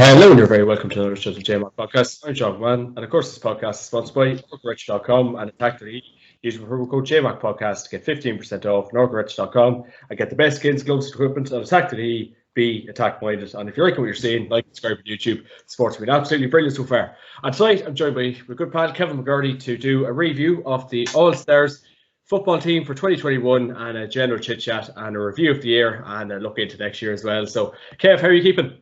Hello and you're very welcome to another episode of JMAC Podcast. I'm John McMahon, and of course this podcast is sponsored by NorcoRich.com and Atak.ie. Use the promo code JMAC Podcast to get 15% off NorcoRich.com and get the best skins, gloves, equipment on Atak.ie. Be attack-minded, and if you like what you're seeing, like and subscribe to YouTube. Sports has been absolutely brilliant so far. And tonight I'm joined by my good pal Kevin McGourty to do a review of the All-Stars football team for 2021 and a general chit-chat and a review of the year and a look into next year as well. So Kev, how are you keeping?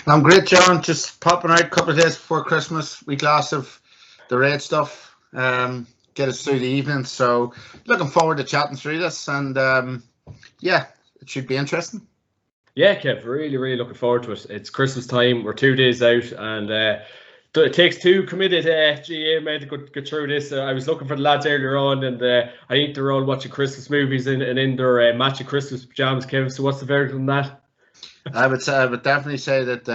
I'm great, John. Just popping out a couple of days before Christmas. We glass of the red stuff, get us through the evening. So looking forward to chatting through this, and yeah, it should be interesting. Yeah, Kev, really looking forward to it. It's Christmas time. We're 2 days out, and it takes two committed GAA men to go through this. I was looking for the lads earlier on, and I think they're all watching Christmas movies and in their matching Christmas pajamas, Kev. So what's the verdict on that? I would definitely say that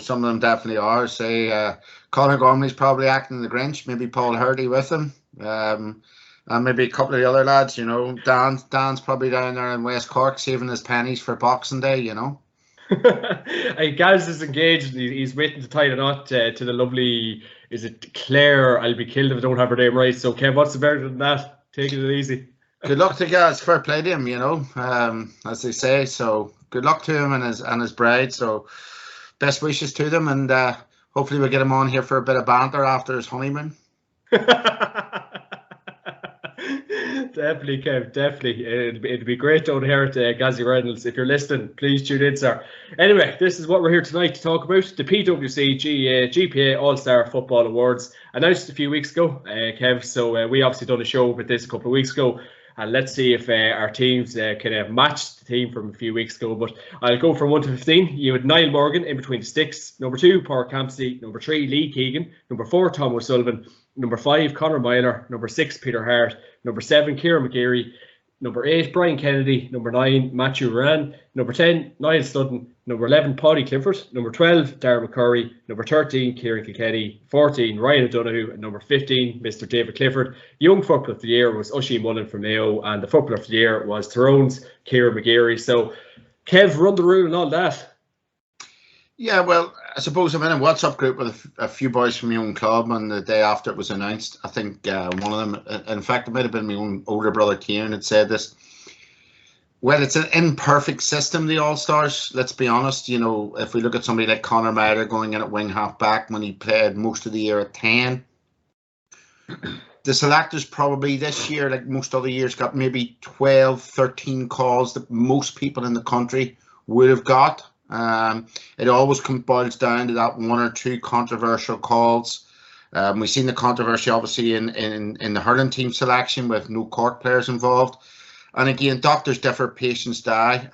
some of them definitely are. Say Conor Gormley's probably acting the Grinch. Maybe Paul Hurdy with him, and maybe a couple of the other lads. Dan's probably down there in West Cork saving his pennies for Boxing Day. Gaz is engaged. He's waiting to tie the knot to the lovely. Is it Claire? I'll be killed if I don't have her name right. So Kev, what's the verdict on that? Taking it easy. Good luck to Gaz. Fair play to him. As they say. So. Good luck to him and his bride. So, best wishes to them, and hopefully we'll get him on here for a bit of banter after his honeymoon. Definitely, Kev. Definitely, it'd be great to inherit Gazzy Reynolds. If you're listening, please tune in, sir. Anyway, this is what we're here tonight to talk about: the PwC GPA All-Star Football Awards announced a few weeks ago, Kev. So we obviously done a show with this a couple of weeks ago. And let's see if our teams can match the team from a few weeks ago. But I'll go from 1 to 15. You had Niall Morgan in between the sticks. Number 2, Pádraig Campsey. Number 3, Lee Keegan. Number 4, Tom O'Sullivan. Number 5, Conor Maher. Number 6, Peter Hart. Number 7, Kieran McGeary. Number 8, Brian Kennedy. Number 9, Matthew Moran. Number 10, Niall Studden. Number 11, Paddy Clifford. Number 12, Darren McCurry. Number 13, Kieran Kilkenny. 14, Ryan O'Donoghue. And number 15, Mr. David Clifford. Young Footballer of the Year was Oisin Mullen from Mayo. And the Footballer of the Year was Tyrone's Kieran McGeary. So, Kev, run the rule and all that. Yeah, well, I suppose I'm in a WhatsApp group with a few boys from my own club, and the day after it was announced, I think one of them, in fact, it might have been my own older brother, Kieran, had said this. Well, it's an imperfect system, the All-Stars, let's be honest. If we look at somebody like Conor Maher going in at wing half-back when he played most of the year at 10, the selectors probably this year, like most other years, got maybe 12, 13 calls that most people in the country would have got. It always boils down to that 1 or 2 controversial calls. We've seen the controversy obviously in the hurling team selection with no Cork players involved. And again, doctors differ, patients die.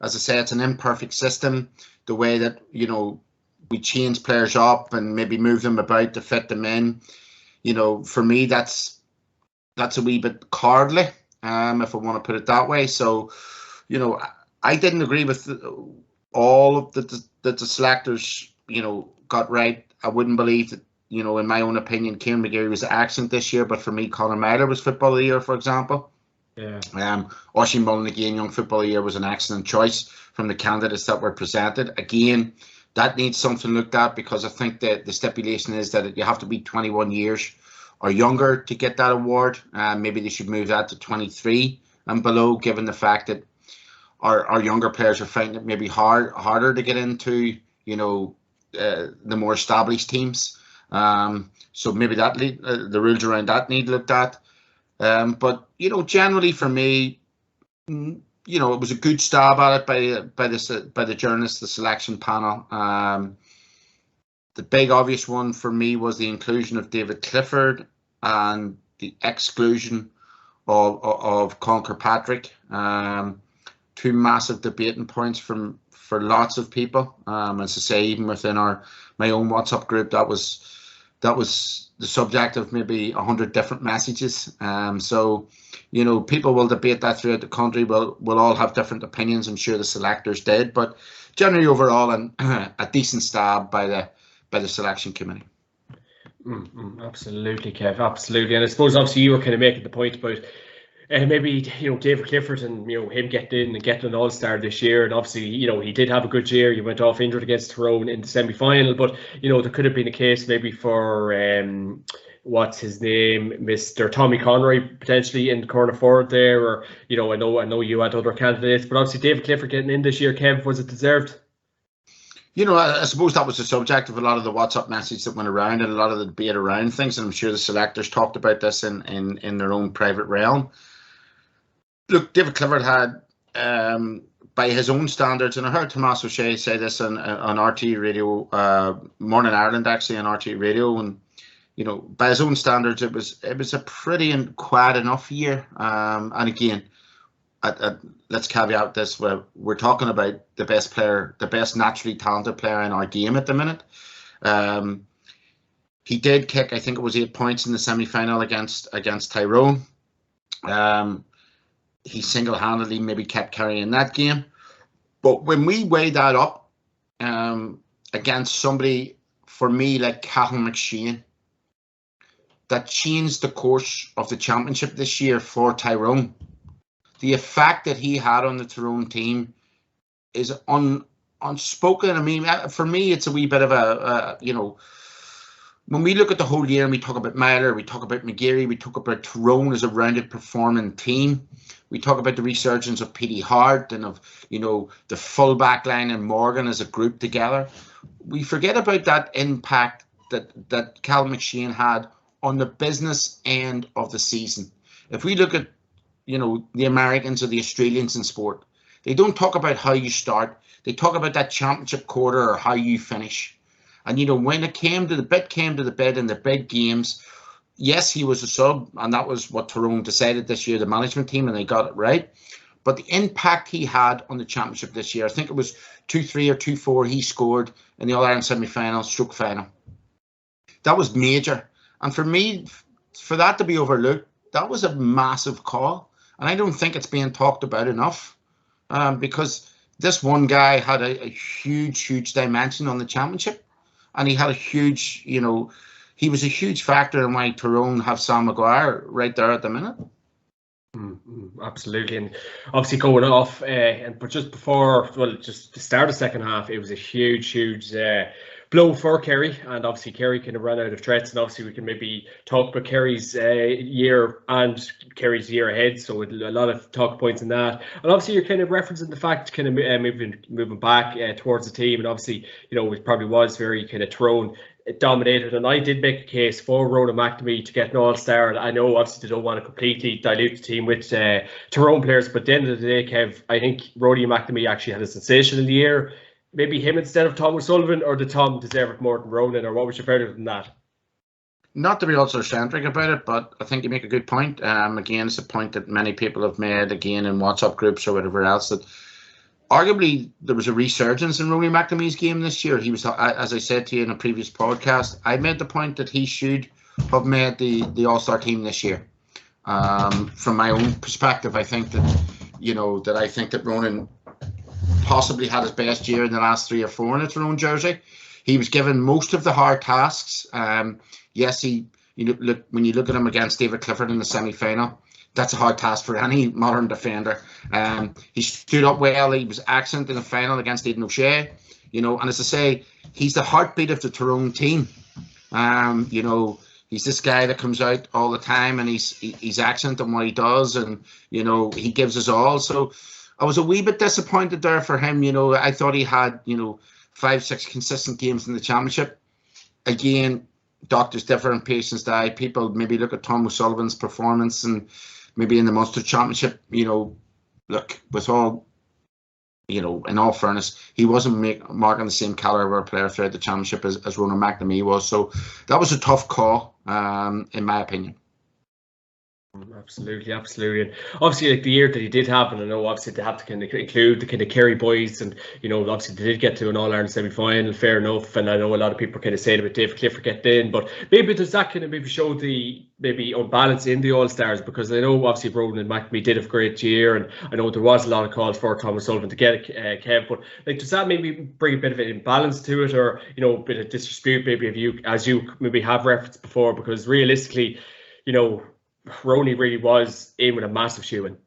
As I say, it's an imperfect system. The way that we change players up and maybe move them about to fit them in. For me, that's a wee bit cowardly, if I want to put it that way. So, I didn't agree with all of the selectors, got right. I wouldn't believe that, in my own opinion, Kieran McGeary was excellent this year, but for me, Conor Maher was Football of the Year, for example. Yeah. Oisin Mullen, again, Young Football of the Year was an excellent choice from the candidates that were presented. Again, that needs something looked at, because I think that the stipulation is that you have to be 21 years or younger to get that award. Maybe they should move that to 23 and below, given the fact that our younger players are finding it maybe harder to get into, the more established teams. So maybe that the rules around that need looked at. But generally for me, it was a good stab at it by the journalists, the selection panel. The big obvious one for me was the inclusion of David Clifford and the exclusion of Colin Kirkpatrick. 2 massive debating points for lots of people. As I say, even within my own WhatsApp group, that was the subject of maybe 100 different messages. So, people will debate that throughout the country. We'll all have different opinions. I'm sure the selectors did, but generally overall, a decent stab by the selection committee. Absolutely, Kev. Absolutely, and I suppose obviously you were kind of making the point about maybe, David Clifford and, him getting in and getting an all-star this year. And obviously, he did have a good year. He went off injured against Tyrone in the semi-final. But, there could have been a case maybe for, what's his name, Mr. Tommy Conroy, potentially in the corner forward there. Or, I know you had other candidates. But obviously, David Clifford getting in this year, Kev, was it deserved? I suppose that was the subject of a lot of the WhatsApp messages that went around and a lot of the debate around things. And I'm sure the selectors talked about this in their own private realm. Look, David Clifford had, by his own standards, and I heard Tomás O'Shea say this on RTE Radio, Morning Ireland actually on RTE Radio, and by his own standards, it was a pretty and quiet enough year. And again, let's caveat this: we're talking about the best player, the best naturally talented player in our game at the minute. He did kick, I think it was 8 points in the semi-final against Tyrone. He single-handedly maybe kept carrying that game. But when we weigh that up against somebody, for me, like Conor McShane, that changed the course of the championship this year for Tyrone. The effect that he had on the Tyrone team is unspoken. I mean, for me, it's a wee bit of a when we look at the whole year and we talk about Mayo, we talk about McGourty, we talk about Tyrone as a rounded performing team. We talk about the resurgence of Petey Hart and of, the full back line and Morgan as a group together. We forget about that impact that Cal McShane had on the business end of the season. If we look at, the Americans or the Australians in sport, they don't talk about how you start. They talk about that championship quarter or how you finish. And, when it came to the bit in the big games, yes, he was a sub, and that was what Tyrone decided this year, the management team, and they got it right. But the impact he had on the championship this year, I think it was 2-3 or 2-4 he scored in the All-Ireland semi-final, stroke final. That was major. And for me, for that to be overlooked, that was a massive call. And I don't think it's being talked about enough because this one guy had a huge dimension on the championship. And he had a huge, he was a huge factor in why Tyrone have Sam Maguire right there at the minute. Absolutely, and obviously going off, but just before, just to start the second half, it was a huge blow for Kerry, and obviously Kerry kind of ran out of threats, and obviously we can maybe talk about Kerry's year and Kerry's year ahead, so a lot of talk points in that, and obviously you're kind of referencing the fact kind of moving back towards the team, and obviously it probably was very kind of Tyrone dominated, and I did make a case for Ronan McMahon to get an all-star, and I know obviously they don't want to completely dilute the team with Tyrone players, but at the end of the day, Kev, I think Ronan McMahon actually had a sensational year. Maybe him instead of Tom O'Sullivan, or did Tom deserve it more than Ronan, or what was your verdict on that? Not to be ultra-centric about it, but I think you make a good point. Again, it's a point that many people have made, again, in WhatsApp groups or whatever else, that arguably there was a resurgence in Ronan McNamee's game this year. He was, as I said to you in a previous podcast, I made the point that he should have made the All-Star team this year. From my own perspective, I think that Ronan possibly had his best year in the last 3 or 4 in a Tyrone jersey. He was given most of the hard tasks. Yes, look, when you look at him against David Clifford in the semi-final, that's a hard task for any modern defender. He stood up well. He was excellent in the final against Aidan O'Shea. And as I say, he's the heartbeat of the Tyrone team. He's this guy that comes out all the time, and he's excellent in what he does, and he gives us all. So I was a wee bit disappointed there for him. I thought he had 5-6 consistent games in the championship. Again, doctors differ and patients die. People maybe look at Tom O'Sullivan's performance and maybe in the Munster Championship, look, with all, in all fairness, he wasn't marking the same caliber of player throughout the championship as Ronan McNamee was. So that was a tough call, in my opinion. Absolutely. And obviously, like the year that he did have, and I know obviously they have to kind of include the kind of Kerry boys, and obviously they did get to an All-Ireland semi-final, fair enough. And I know a lot of people kind of saying about David Clifford getting in, but maybe does that kind of maybe show the maybe unbalance in the All-Stars? Because I know obviously Ronan McMahon did have a great year, and I know there was a lot of calls for Thomas Sullivan to get Kev, but like does that maybe bring a bit of an imbalance to it, or a bit of disrespute maybe of you, as you maybe have referenced before? Because realistically, Roney really was in with a massive shoe in.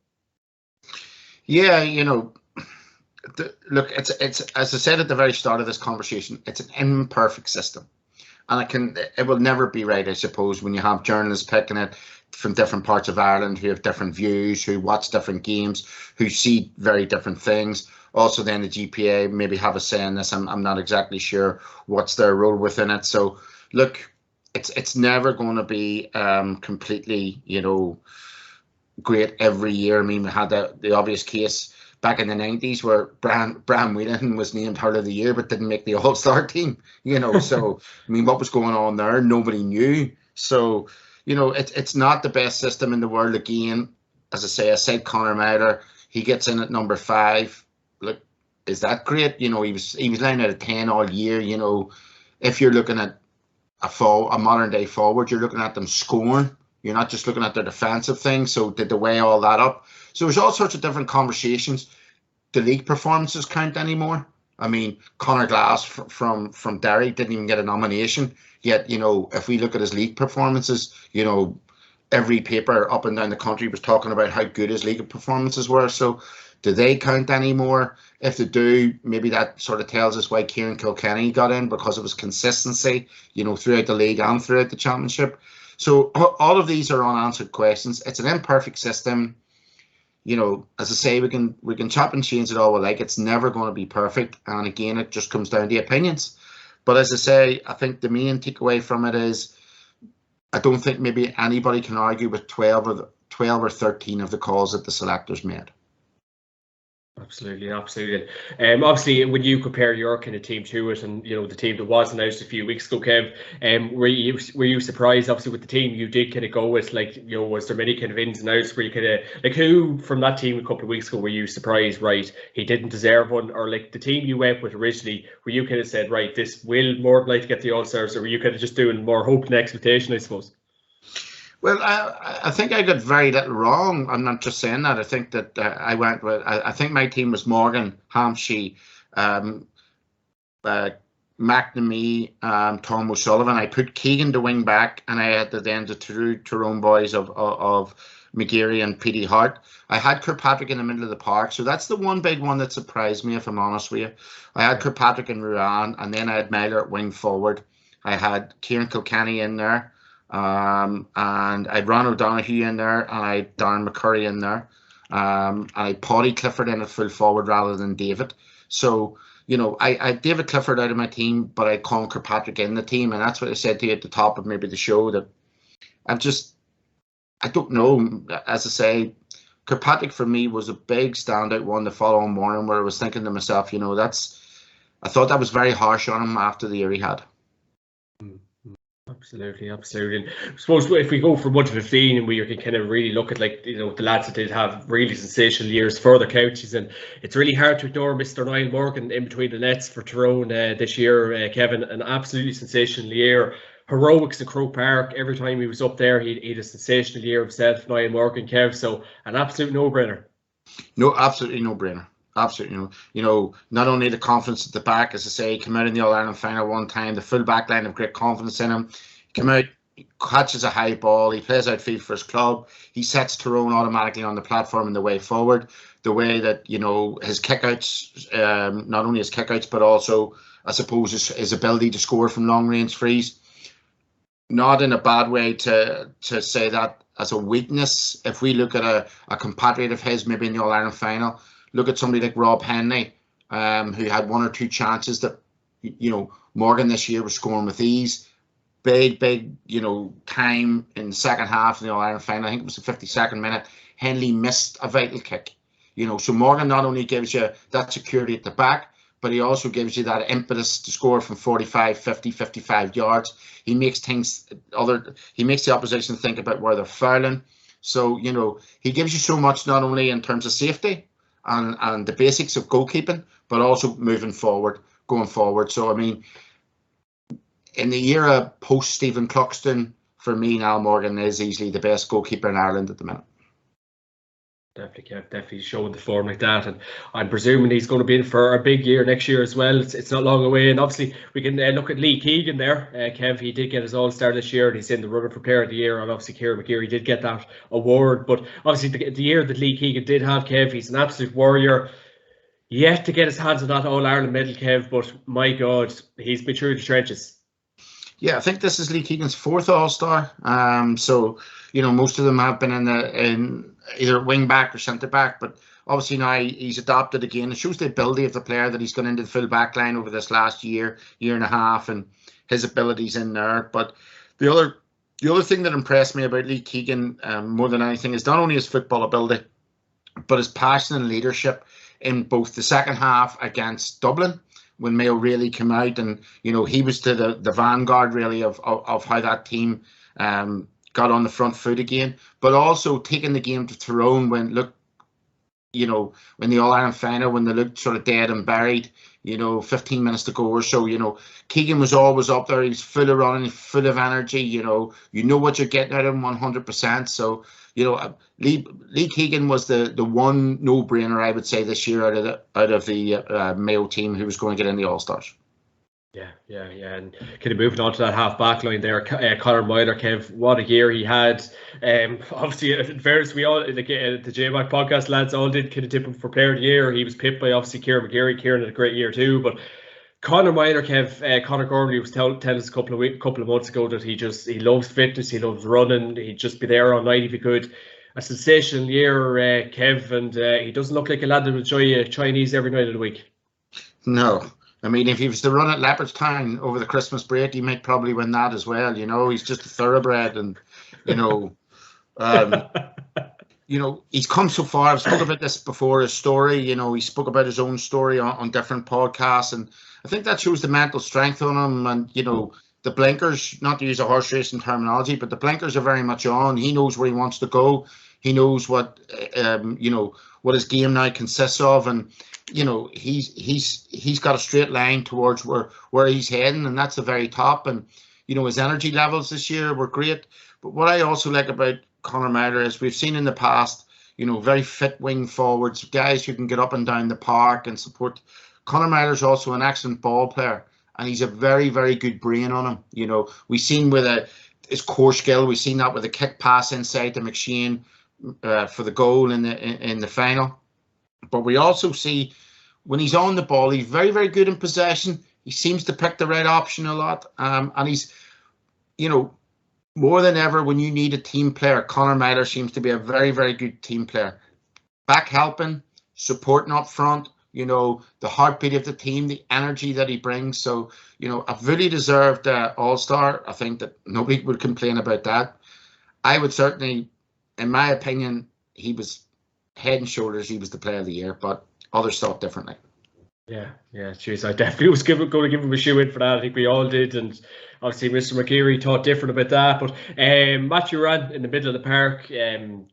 Yeah, look, it's as I said at the very start of this conversation, it's an imperfect system, and it will never be right, I suppose, when you have journalists picking it from different parts of Ireland who have different views, who watch different games, who see very different things. Also, then the GPA maybe have a say in this. I'm not exactly sure what's their role within it. So, look, it's never going to be completely, great every year. I mean, we had the obvious case back in the 90s where Bram Whelan was named Hurler of the Year but didn't make the All-Star team. So I mean, what was going on there? Nobody knew. So it's not the best system in the world. Again, as I say, I said Conor Maher, he gets in at number 5. Look, is that great? He was laying out of 10 all year. If you're looking at a modern day forward, you're looking at them scoring. You're not just looking at their defensive thing. So did they weigh all that up? So there's all sorts of different conversations. The league performances count anymore. I mean, Conor Glass from Derry didn't even get a nomination. Yet, if we look at his league performances, every paper up and down the country was talking about how good his league performances were. So do they count anymore? If they do, maybe that sort of tells us why Kieran Kilkenny got in, because it was consistency, throughout the league and throughout the championship. So all of these are unanswered questions. It's an imperfect system. As I say, we can chop and change it all we like. It's never going to be perfect. And again, it just comes down to opinions. But as I say, I think the main takeaway from it is I don't think maybe anybody can argue with 12 or 13 of the calls that the selectors made. Absolutely. Obviously, when you compare your kind of team to it, and the team that was announced a few weeks ago, Kev, were you surprised? Obviously, with the team you did kind of go with, was there many kind of ins and outs? Were you kind of who from that team a couple of weeks ago were you surprised? Right, he didn't deserve one, or the team you went with originally, were you kind of said, right, this will more than likely get the All-Stars, or were you kind of just doing more hope and expectation, I suppose? Well, I think I got very little wrong. I'm not just saying that. I think that I went with. I think my team was Morgan, Hampshire, McNamee, Tom O'Sullivan. I put Keegan to wing back, and I had the two Tyrone boys of McGourty and Paddy Hart. I had Kirkpatrick in the middle of the park, so that's the one big one that surprised me, if I'm honest with you. I had Kirkpatrick and Ruan, and then I had Mayo at wing forward. I had Kieran Kilkenny in there. And I had Ron O'Donoghue in there, and I had Darren McCurry in there, and I had Paddy Clifford in at full forward rather than David. So, I had David Clifford out of my team, but I had Colin Kirkpatrick in the team, and that's what I said to you at the top of maybe the show, that I don't know. As I say, Kirkpatrick for me was a big standout one the following morning, where I was thinking to myself, I thought that was very harsh on him after the year he had. Absolutely. I suppose if we go from 1 to 15 and we can kind of really look at the lads that did have really sensational years for their counties, and it's really hard to ignore Mr. Niall Morgan in between the nets for Tyrone this year. Kevin, an absolutely sensational year. Heroics at Croke Park. Every time he was up there, he had a sensational year himself, Niall Morgan, Kev. So an absolute no-brainer. No, absolutely no-brainer. Absolutely, not only the confidence at the back, as I say, he came out in the All-Ireland final one time, the full back line have great confidence in him. He came out, he catches a high ball, he plays outfield for his club, he sets Tyrone automatically on the platform in the way forward. The way that, his kickouts, not only his kickouts, but also, I suppose, his ability to score from long range frees. Not in a bad way to say that as a weakness. If we look at a compatriot of his, maybe in the All-Ireland final, look at somebody like Rob Henley, who had 1 or 2 chances that, Morgan this year was scoring with ease. Big, time in the second half in the All-Ireland final. I think it was the 52nd minute. Henley missed a vital kick. So Morgan not only gives you that security at the back, but he also gives you that impetus to score from 45, 50, 55 yards. He makes the opposition think about where they're fouling. So, he gives you so much, not only in terms of safety and the basics of goalkeeping, but also going forward. So, I mean, in the era post Stephen Cluxton, for me, Niall Morgan is easily the best goalkeeper in Ireland at the minute. Definitely, Kev. Definitely showing the form like that, and I'm presuming he's going to be in for a big year next year as well. It's not long away, and obviously we can look at Lee Keegan there. Kev, he did get his All-Star this year, and he's in the running for Player of the Year, and obviously Kieran McGourty did get that award. But obviously the year that Lee Keegan did have, Kev, he's an absolute warrior. Yet to get his hands on that All-Ireland medal, Kev, but my God, he's been through the trenches. Yeah, I think this is Lee Keegan's 4th All-Star. So most of them have been in either wing back or centre back, but obviously now he's adopted again. It shows the ability of the player that he's gone into the full back line over this last year and a half, and his abilities in there. But the other thing that impressed me about Lee Keegan more than anything is not only his football ability, but his passion and leadership in both the second half against Dublin, when Mayo really came out, and he was to the vanguard really of how that team got on the front foot again, but also taking the game to Tyrone when when the All-Ireland final, when they looked sort of dead and buried, 15 minutes to go or so, Keegan was always up there. He's full of running, full of energy, you know what you're getting out of him 100%. So, Lee Keegan was the one no-brainer, I would say, this year out of the Mayo team who was going to get in the All-Stars. Yeah. And kind of moving on to that half-back line there, Conor Maher, Kev, what a year he had. Obviously, in fairness, we all, the JMAC podcast lads all did kind of tip him for Player of the Year. He was pipped by, obviously, Kieran McGarry. Kieran had a great year too, but Conor Maher, Kev, Conor Gormley was telling us a couple of months ago that he loves fitness, he loves running, he'd just be there all night if he could. A sensational year, Kev, and he doesn't look like a lad that would enjoy Chinese every night of the week. No. I mean, if he was to run at Leopardstown over the Christmas break, he might probably win that as well. He's just a thoroughbred, and he's come so far. I've spoken about this before. His story, he spoke about his own story on different podcasts, and I think that shows the mental strength on him. And the blinkers, not to use a horse racing terminology, but the blinkers are very much on. He knows where he wants to go. He knows what what his game now consists of, and he's got a straight line towards where he's heading, and that's the very top. And his energy levels this year were great. But what I also like about Conor Maher is we've seen in the past, very fit wing forwards, guys who can get up and down the park and support. Conor Maher is also an excellent ball player, and he's a very, very good brain on him. We've seen with his core skill, we've seen that with a kick pass inside to McShane for the goal in the final. But we also see when he's on the ball, he's very, very good in possession. He seems to pick the right option a lot. And he's, more than ever, when you need a team player, Conor Maher seems to be a very, very good team player. Back helping, supporting up front, the heartbeat of the team, the energy that he brings. So, a really deserved All-Star. I think that nobody would complain about that. I would certainly, in my opinion, he was head and shoulders, he was the Player of the Year, but others thought differently. Yeah, jeez, I definitely was going to give him a shoe in for that. I think we all did, and obviously Mr. McGarry thought different about that. But Matthew ran in the middle of the park. Kevin,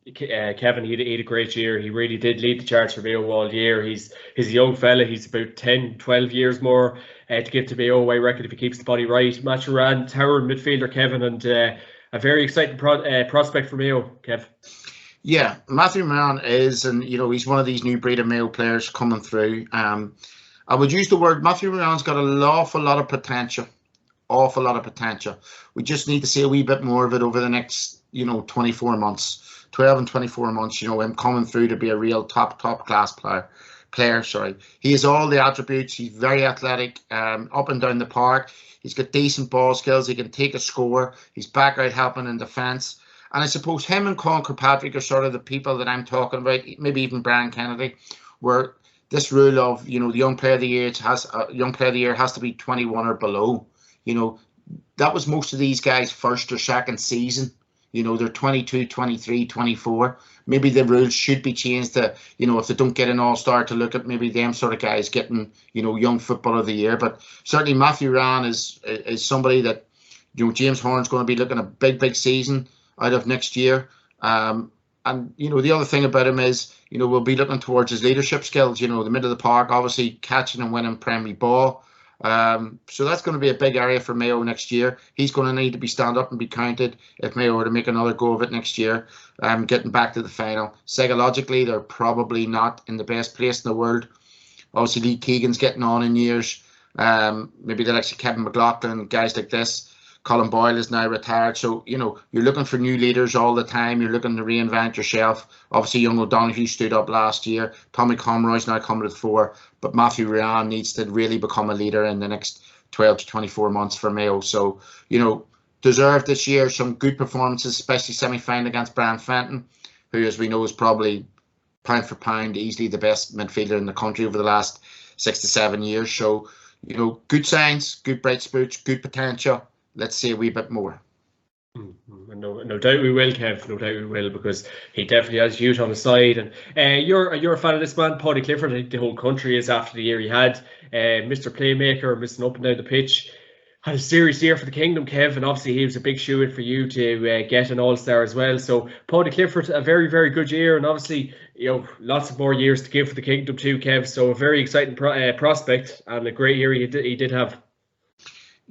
he had a great year. He really did lead the charge for Mayo all year. He's a young fella. He's about 10, 12 years more to give to Mayo, I reckon, if he keeps the body right. Matthew ran, tower midfielder, Kevin, and a very exciting prospect for Mayo, Kev. Yeah, Matthew McMahon is, and he's one of these new breed of Mayo players coming through. I would use the word Matthew McMahon's got an awful lot of potential. We just need to see a wee bit more of it over the next, 24 months, 12 and 24 months. Him coming through to be a real top class player. He has all the attributes. He's very athletic, up and down the park. He's got decent ball skills. He can take a score. He's back out helping in defence. And I suppose him and Colin Kirkpatrick are sort of the people that I'm talking about, maybe even Brian Kennedy, where this rule of, the young player of the year has to be 21 or below. That was most of these guys' first or second season. They're 22, 23, 24. Maybe the rules should be changed to, if they don't get an All-Star, to look at maybe them sort of guys getting, young footballer of the year. But certainly Matthew Ran is somebody that, James Horn's going to be looking at a big season out of next year. And the other thing about him is, we'll be looking towards his leadership skills, the middle of the park, obviously catching and winning primary ball. So that's going to be a big area for Mayo next year. He's going to need to be stand up and be counted if Mayo were to make another go of it next year, getting back to the final. Psychologically, they're probably not in the best place in the world. Obviously, Lee Keegan's getting on in years. Maybe the likes of Kevin McLaughlin, guys like this. Colin Boyle is now retired. So, you're looking for new leaders all the time. You're looking to reinvent yourself. Obviously, young O'Donoghue stood up last year. Tommy Conroy's now coming to the fore. But Matthew Ryan needs to really become a leader in the next 12 to 24 months for Mayo. So, deserved this year some good performances, especially semi-final against Brian Fenton, who, as we know, is probably pound for pound easily the best midfielder in the country over the last 6 to 7 years. So, good signs, good bright spots, good potential. Let's see a wee bit more. No doubt we will, Kev. No doubt we will, because he definitely has youth on the side. And you're a fan of this man, Paddy Clifford. I think the whole country is after the year he had. Mr. Playmaker, missing up and down the pitch. Had a serious year for the Kingdom, Kev, and obviously he was a big shoe-in for you to get an All-Star as well. So Paddy Clifford, a very, very good year, and obviously, lots of more years to give for the Kingdom too, Kev. So a very exciting prospect, and a great year he did have.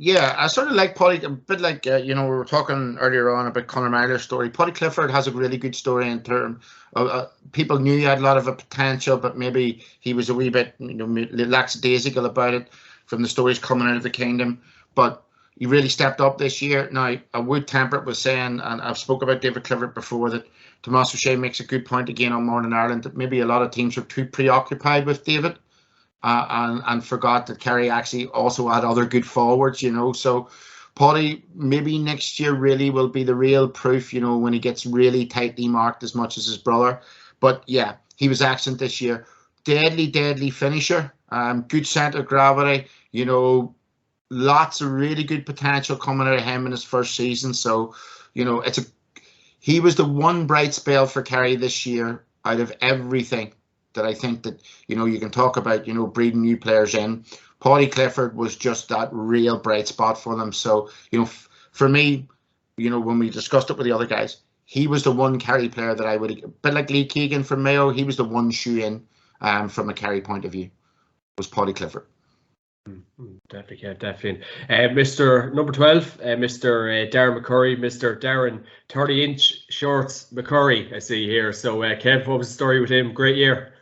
Yeah, I sort of like Paddy, a bit like, we were talking earlier on about Conor Maher's story. Paddy Clifford has a really good story in terms of people knew he had a lot of a potential, but maybe he was a wee bit, lackadaisical about it from the stories coming out of the Kingdom. But he really stepped up this year. Now, I would temper it with saying, and I've spoke about David Clifford before, that Tomas O'Shea makes a good point again on Morning Ireland, that maybe a lot of teams are too preoccupied with David. And forgot that Kerry actually also had other good forwards, So Paddy maybe next year really will be the real proof, when he gets really tightly marked as much as his brother. But yeah, he was excellent this year. Deadly finisher. Good centre of gravity. Lots of really good potential coming out of him in his first season. So, he was the one bright spell for Kerry this year out of everything that I think that, you can talk about, breeding new players in. Paddy Clifford was just that real bright spot for them. So, for me, when we discussed it with the other guys, he was the one Kerry player that I would, a bit like Lee Keegan from Mayo, he was the one shoe in from a Kerry point of view, was Paddy Clifford. Definitely, Kev, definitely. Mr. number 12, Mr. Darren McCurry, Mr. Darren 30-inch shorts McCurry, I see here. So, Kev, what was the story with him? Great year.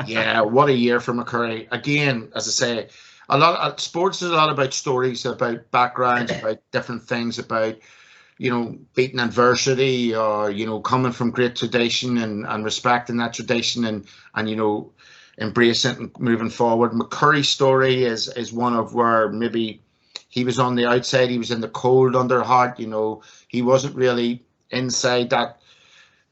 Yeah, what a year for McCurry. Again, as I say, a lot of sports is a lot about stories, about backgrounds, about different things, about beating adversity, or coming from great tradition and respecting that tradition and embrace it and moving forward. McCurry's story is one of where maybe he was on the outside, he was in the cold under heart. He wasn't really inside that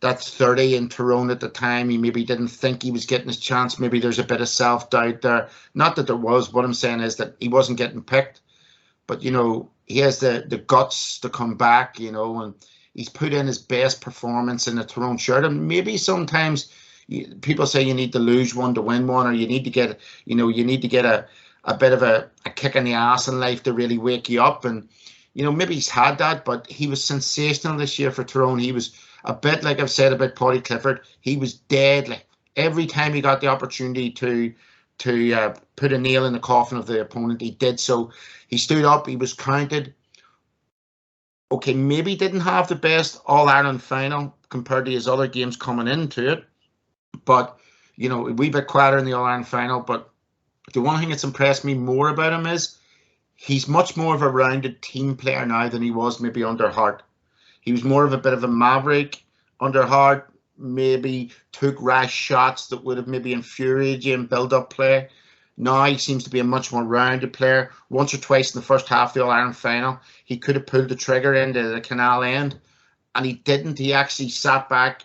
30 in Tyrone at the time. He maybe didn't think he was getting his chance. Maybe there's a bit of self-doubt there. Not that there was. What I'm saying is that he wasn't getting picked, but he has the guts to come back, and he's put in his best performance in a Tyrone shirt. And maybe sometimes people say you need to lose one to win one, or you need to get a bit of a kick in the ass in life to really wake you up. And maybe he's had that, but he was sensational this year for Tyrone. He was a bit like I've said about Paddy Clifford. He was deadly every time he got the opportunity to put a nail in the coffin of the opponent. He did so. He stood up. He was counted. Okay, maybe didn't have the best All-Ireland final compared to his other games coming into it, but a wee bit quieter in the All-Ireland final. But the one thing that's impressed me more about him is he's much more of a rounded team player now than he was maybe under Hart. He was more of a bit of a maverick under Hart, maybe took rash shots that would have maybe infuriated you in build-up play. Now he seems to be a much more rounded player. Once or twice in the first half of the All-Ireland final, he could have pulled the trigger into the canal end, and he didn't. He actually sat back.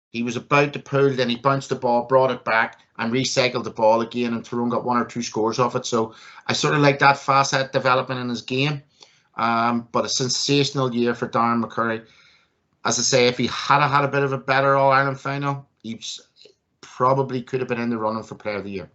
He was about to pull, then he bounced the ball, brought it back, and recycled the ball again, and Tyrone got 1 or 2 scores off it. So I sort of like that facet developing in his game. But a sensational year for Darren McCurry. As I say, if he had a bit of a better All-Ireland final, he probably could have been in the running for Player of the Year.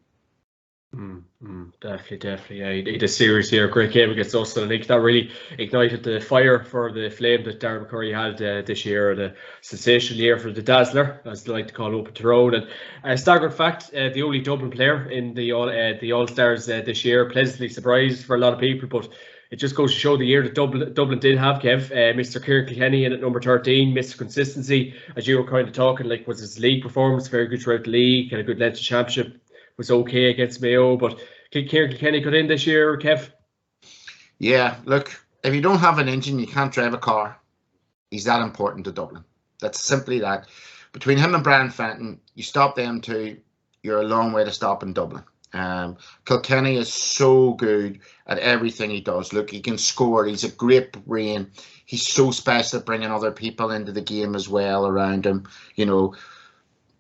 Definitely. Yeah, he did a series here, great game against us, and I think that really ignited the fire for the flame that Darren McCurry had this year. The sensational year for the Dazzler, as they like to call Open Tyrone. And staggering fact, the only Dublin player in the All Stars this year, pleasantly surprised for a lot of people, but it just goes to show the year that Dublin did have, Kev. Mr. Kieran Kilkenny in at number 13, Mr. Consistency, as you were kind of talking, like was his league performance very good throughout the league, had a good Leinster Championship, was okay against Mayo, but Kieran Kilkenny got in this year, Kev? Yeah, look, if you don't have an engine, you can't drive a car. He's that important to Dublin. That's simply that. Between him and Brian Fenton, you stop them two, you're a long way to stopping Dublin. Kilkenny is so good at everything he does. Look, he can score. He's a great brain. He's so special at bringing other people into the game as well around him. You know,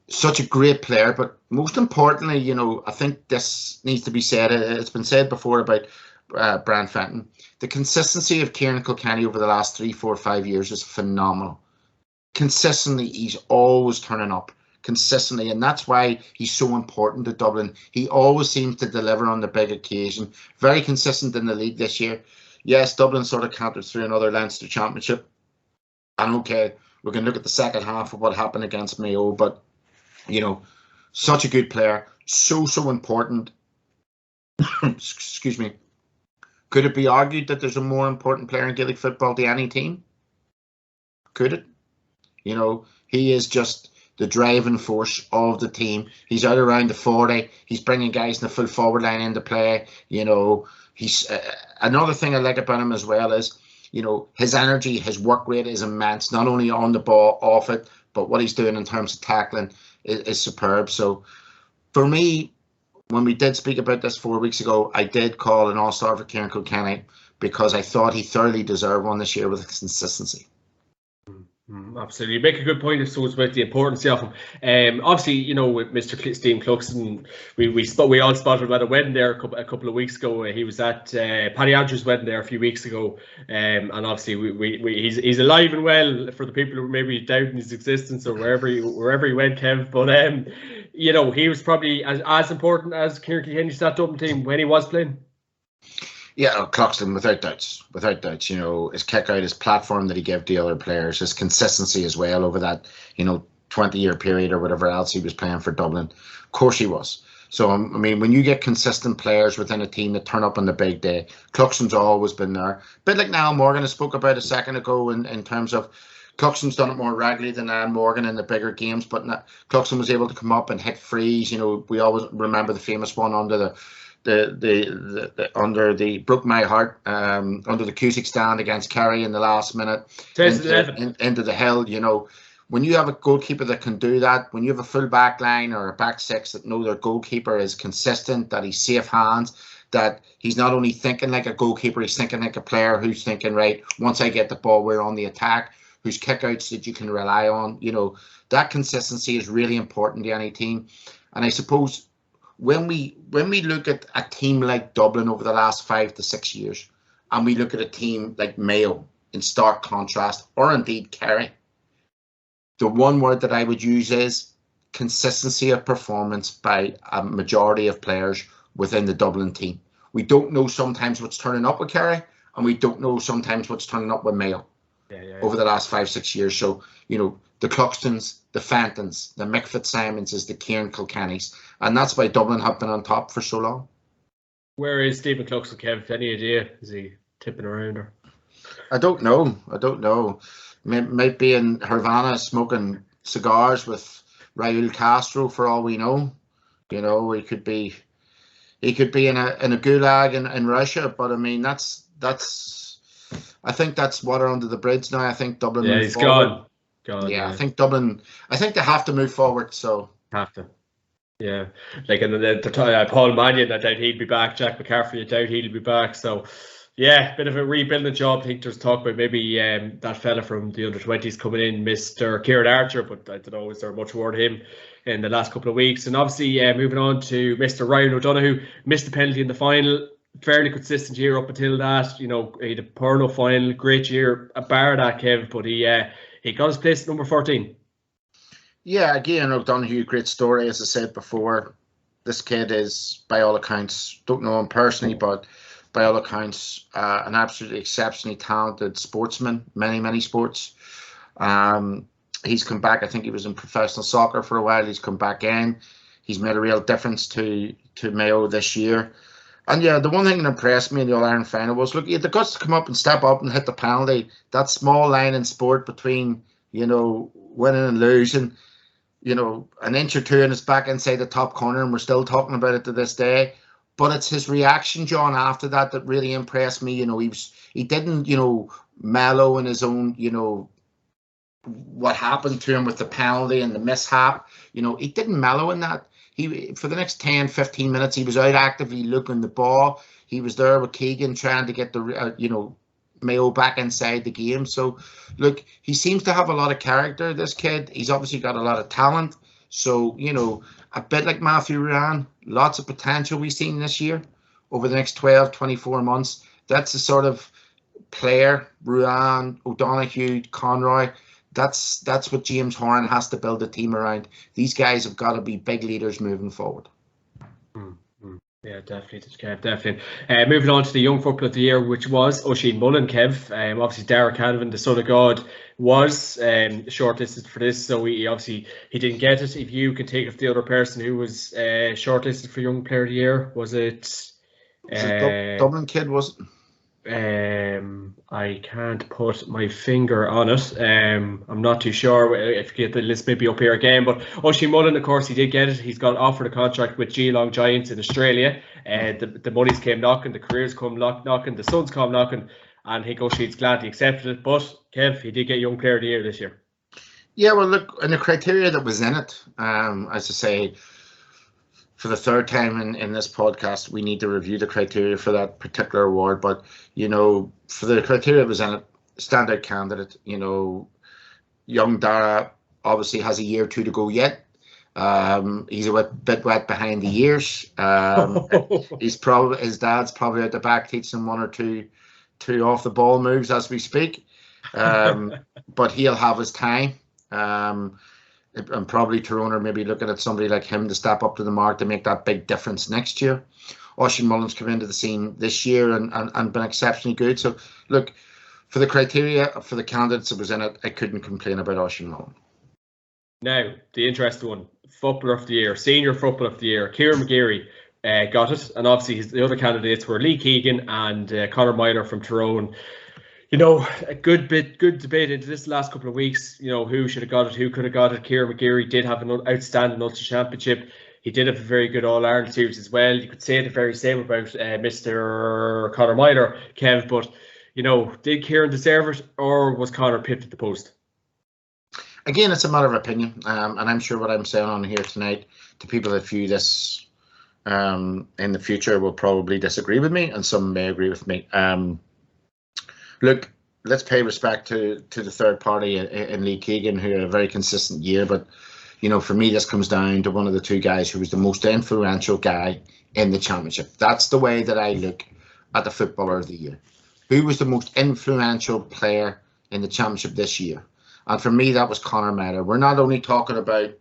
such a great player. But most importantly, you know, I think this needs to be said. It's been said before about Brian Fenton. The consistency of Kieran Kilkenny over the last 3, 4, 5 years is phenomenal. Consistently, he's always turning up. Consistently, and that's why he's so important to Dublin. He always seems to deliver on the big occasion. Very consistent in the league this year. Yes, Dublin sort of countered through another Leinster Championship. And okay, we can look at the second half of what happened against Mayo, but you know, such a good player, so important. Excuse me. Could it be argued that there's a more important player in Gaelic football to any team? Could it? You know, he is just the driving force of the team. He's out around the 40. He's bringing guys in the full forward line into play. You know, he's another thing I like about him as well is, you know, his energy, his work rate is immense. Not only on the ball, off it, but what he's doing in terms of tackling is superb. So, for me, when we did speak about this 4 weeks ago, I did call an all-star for Kieran Kilkenny because I thought he thoroughly deserved one this year with his consistency. Absolutely, you make a good point. So it's about the importance of him. Obviously, you know, with Mr. Stephen Cluxton, we all spotted him at a wedding there a couple of weeks ago. He was at Paddy Andrews' wedding there a few weeks ago, and obviously he's alive and well for the people who maybe doubting his existence or wherever he went, Kev. But you know, he was probably as important as Kieran Kilkenny to that Dublin team when he was playing. Yeah, Cluxton, without doubts, you know, his kick out, his platform that he gave to other players, his consistency as well over that, you know, 20-year period or whatever else he was playing for Dublin. Of course he was. So, I mean, when you get consistent players within a team that turn up on the big day, Cluxton's always been there. A bit like Niall Morgan I spoke about a second ago in terms of Cluxton's done it more regularly than Niall Morgan in the bigger games, but Cluxton was able to come up and hit frees. You know, we always remember the famous one under the broke my heart under the Cusick stand against Kerry in the last minute into the hill. You know, when you have a goalkeeper that can do that, when you have a full back line or a back six that know their goalkeeper is consistent, that he's safe hands, that he's not only thinking like a goalkeeper, he's thinking like a player who's thinking, right, once I get the ball, we're on the attack, whose kickouts that you can rely on. You know, that consistency is really important to any team. And I suppose when we look at a team like Dublin over the last 5 to 6 years, and we look at a team like Mayo in stark contrast, or indeed Kerry, the one word that I would use is consistency of performance by a majority of players within the Dublin team. We don't know sometimes what's turning up with Kerry, and we don't know sometimes what's turning up with Mayo over the last 5, 6 years. So, you know, the Cluxtons, the Fentons, the Mick Fitzsimonses, the Kieran Kilkennys, and that's why Dublin have been on top for so long. Where is Stephen Cluxton, Kev? Any idea? Is he tipping around? Or? I don't know. Might be in Havana smoking cigars with Raul Castro for all we know. You know, he could be in a gulag in Russia. But I mean, that's I think that's water under the bridge now. I think Dublin. Yeah, he's gone. Yeah, I think Dublin. I think they have to move forward. So have to. Yeah, like and the Paul Mannion, I doubt he'll be back. Jack McCarthy, I doubt he'll be back. So yeah, bit of a rebuilding job. I think there's talk about maybe that fella from the under-20s coming in, Mr. Kieran Archer, but I don't know, is there much word him in the last couple of weeks? And obviously moving on to Mr. Ryan O'Donoghue, missed the penalty in the final. Fairly consistent year up until that. You know, he had a porno final, great year, a bar that, Kev, but he got his place at number 14. Yeah, again, O'Donoghue, great story, as I said before. This kid is, by all accounts, don't know him personally, but by all accounts, an absolutely exceptionally talented sportsman, many sports. He's come back. I think he was in professional soccer for a while. He's come back in. He's made a real difference to Mayo this year. And yeah, the one thing that impressed me in the All-Ireland final was, look, he had the guts to come up and step up and hit the penalty. That small line in sport between, winning and losing, an inch or two and it's back inside the top corner, and we're still talking about it to this day. But it's his reaction, John, after that really impressed me. He didn't, mellow in his own, what happened to him with the penalty and the mishap. He didn't mellow in that. He, for the next 10, 15 minutes, he was out actively looking the ball. He was there with Keegan trying to get the, Mayo back inside the game. So, look, he seems to have a lot of character, this kid. He's obviously got a lot of talent. So, a bit like Matthew Ruan, lots of potential we've seen this year over the next 12, 24 months. That's the sort of player, Ruan, O'Donoghue, Conroy. That's what James Horan has to build a team around. These guys have got to be big leaders moving forward. Yeah, definitely. Moving on to the Young Footballer of the Year, which was Oisin Mullen, Kev. Obviously, Derek Hanlon, the son of God, was shortlisted for this, so he didn't get it. If you can take it, the other person who was shortlisted for Young Player of the Year, was it Dublin kid, was it? I can't put my finger on it. I'm not too sure if you get the list maybe up here again, but Oisin Mullen, of course, he did get it. He's got offered a contract with Geelong Giants in Australia. The monies came knocking, the careers come knocking, the sons come knocking, and I think Oisin's glad he accepted it. But Kev, he did get Young Player of the Year this year. Yeah, well, look, and the criteria that was in it, as I say, for the third time in this podcast, we need to review the criteria for that particular award. But, for the criteria that was in it, standout candidate, young Dara obviously has a year or two to go yet. He's a bit wet behind the ears. His dad's probably at the back teaching him one or two off the ball moves as we speak. But he'll have his time. And probably Tyrone are maybe looking at somebody like him to step up to the mark to make that big difference next year. Oisin Mullen's come into the scene this year and been exceptionally good. So, look, for the criteria, for the candidates that was in it, I couldn't complain about Oisin Mullen. Now, the interesting one, Footballer of the Year, Senior Footballer of the Year, Kieran McGeary got it. And obviously the other candidates were Lee Keegan and Conor Maher from Tyrone. A good debate into this last couple of weeks, who should have got it, who could have got it. Kieran McGeary did have an outstanding Ulster Championship. He did have a very good All-Ireland series as well. You could say the very same about Mr. Conor Maher, Kev, but, did Kieran deserve it, or was Conor pipped at the post? Again, it's a matter of opinion, and I'm sure what I'm saying on here tonight to people that view this in the future will probably disagree with me, and some may agree with me. Look, let's pay respect to the third party in Lee Keegan, who had a very consistent year. But, for me, this comes down to one of the two guys who was the most influential guy in the championship. That's the way that I look at the Footballer of the Year. Who was the most influential player in the championship this year? And for me, that was Conor Maher. We're not only talking about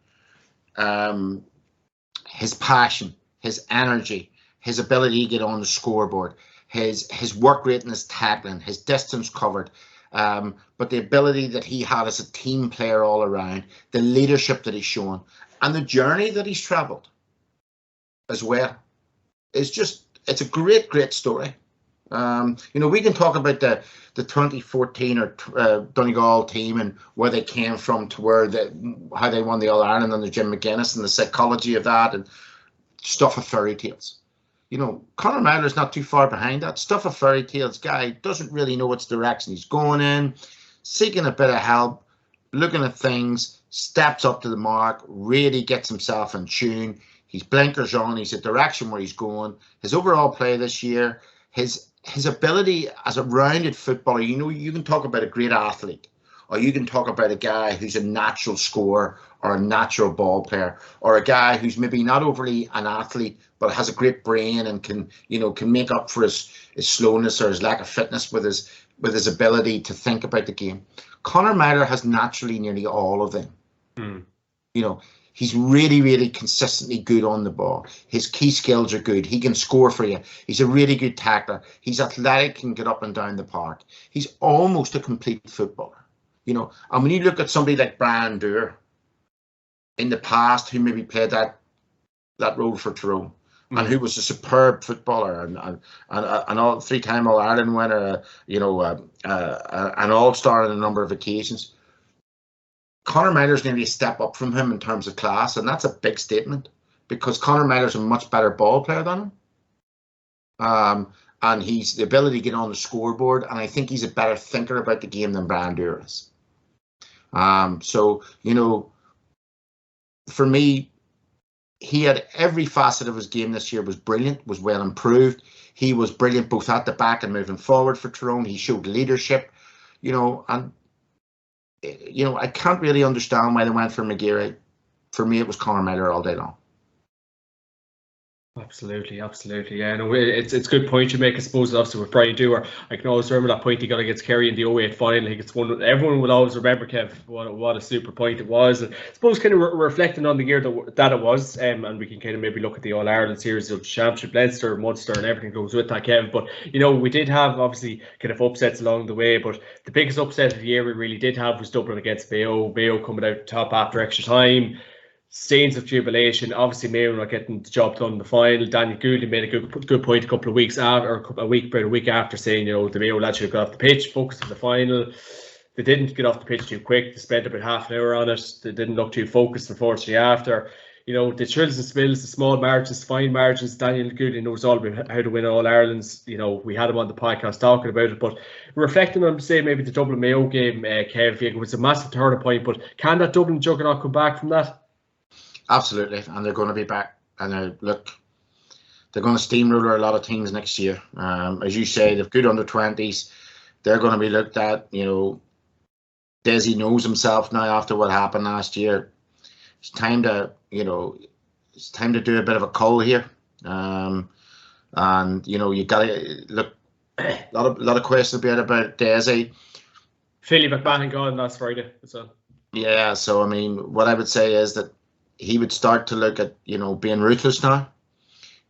his passion, his energy, his ability to get on the scoreboard, his work rate and his tackling, his distance covered, but the ability that he had as a team player all around, the leadership that he's shown, and the journey that he's travelled as well. It's a great story. We can talk about the 2014 or Donegal team and where they came from to how they won the All-Ireland under Jim McGuinness and the psychology of that and stuff of fairy tales. Conor Maher is not too far behind that. Stuff of fairy tales guy doesn't really know which direction he's going in, seeking a bit of help, looking at things, steps up to the mark, really gets himself in tune. He's blinkers on, he's a direction where he's going. His overall play this year, his ability as a rounded footballer, you can talk about a great athlete, or you can talk about a guy who's a natural scorer or a natural ball player, or a guy who's maybe not overly an athlete but has a great brain and can make up for his slowness or his lack of fitness with his ability to think about the game. Conor Maher has naturally nearly all of them. He's really, really consistently good on the ball. His key skills are good. He can score for you. He's a really good tackler. He's athletic, can get up and down the park. He's almost a complete footballer, you know. And when you look at somebody like Brian Doer in the past, who maybe played that role for Tyrone, and who was a superb footballer and all 3-time All-Ireland winner, you know, an All-Star on a number of occasions. Conor Maher's nearly a step up from him in terms of class, and that's a big statement because Conor Maher's a much better ball player than him. And he's the ability to get on the scoreboard, and I think he's a better thinker about the game than Brian Doer is. So, you know, for me, he had every facet of his game this year was brilliant, was well improved. He was brilliant both at the back and moving forward for Tyrone. He showed leadership, you know, and you know, I can't really understand why they went for McGourty. For me, it was Conor Maher all day long. Absolutely. Yeah, no, it's a good point you make. I suppose obviously with Brian Doer, I can always remember that point he got against Kerry in the 08 final. I think it's one everyone will always remember, Kev, what a super point it was. And I suppose kind of reflecting on the year that it was, and we can kind of maybe look at the All-Ireland series of Championship, Leinster, Munster, and everything goes with that, Kev. But you know, we did have obviously kind of upsets along the way, but the biggest upset of the year we really did have was Dublin against Mayo. Mayo coming out top after extra time. Stains of jubilation. Obviously, Mayo not getting the job done in the final. Daniel Goulden made a good point a couple of weeks after, or about a week after, saying, you know, the Mayo lads should have got off the pitch, focused on the final. They didn't get off the pitch too quick. They spent about half an hour on it. They didn't look too focused, unfortunately, after. You know, the trills and spills, the small margins, fine margins. Daniel Goulden knows all about how to win All Irelands. You know, we had him on the podcast talking about it. But reflecting on, say, maybe the Dublin Mayo game, Kev, it was a massive turning point. But can that Dublin juggernaut come back from that? Absolutely, and they're going to be back. And they're going to steamroller a lot of teams next year. As you say, they've good under 20s. They're going to be looked at. You know, Desi knows himself now after what happened last year. It's time to, you know, do a bit of a cull here. And you know, you got to look. A lot of questions about Desi. Philly McMahon gone last Friday. So yeah, so I mean, what I would say is that he would start to look at, you know, being ruthless now,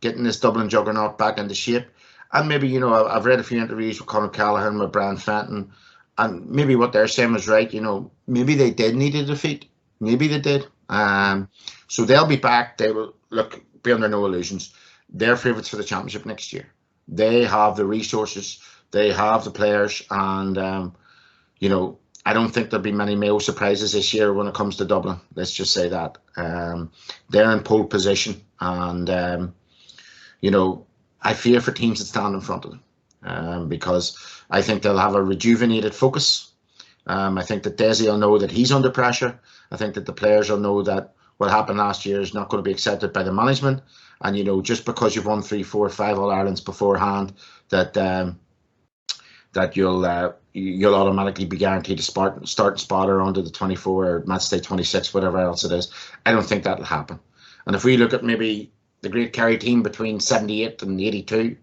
getting this Dublin juggernaut back into shape. And maybe, you know, I've read a few interviews with Conor Callaghan, with Brian Fenton, and maybe what they're saying was right. You know, maybe they did need a defeat. Maybe they did. So they'll be back. They will, look, be under no illusions. They're favourites for the championship next year. They have the resources. They have the players. And, you know, I don't think there'll be many Mayo surprises this year when it comes to Dublin. Let's just say that. They're in pole position. And, you know, I fear for teams that stand in front of them because I think they'll have a rejuvenated focus. I think that Desi will know that he's under pressure. I think that the players will know that what happened last year is not going to be accepted by the management. And, you know, just because you've won 3, 4, 5 All-Irelands beforehand, that you'll automatically be guaranteed a starting spot or under the 24 or match day 26, whatever else it is. I don't think that'll happen. And if we look at maybe the great Kerry team between 78 and 82,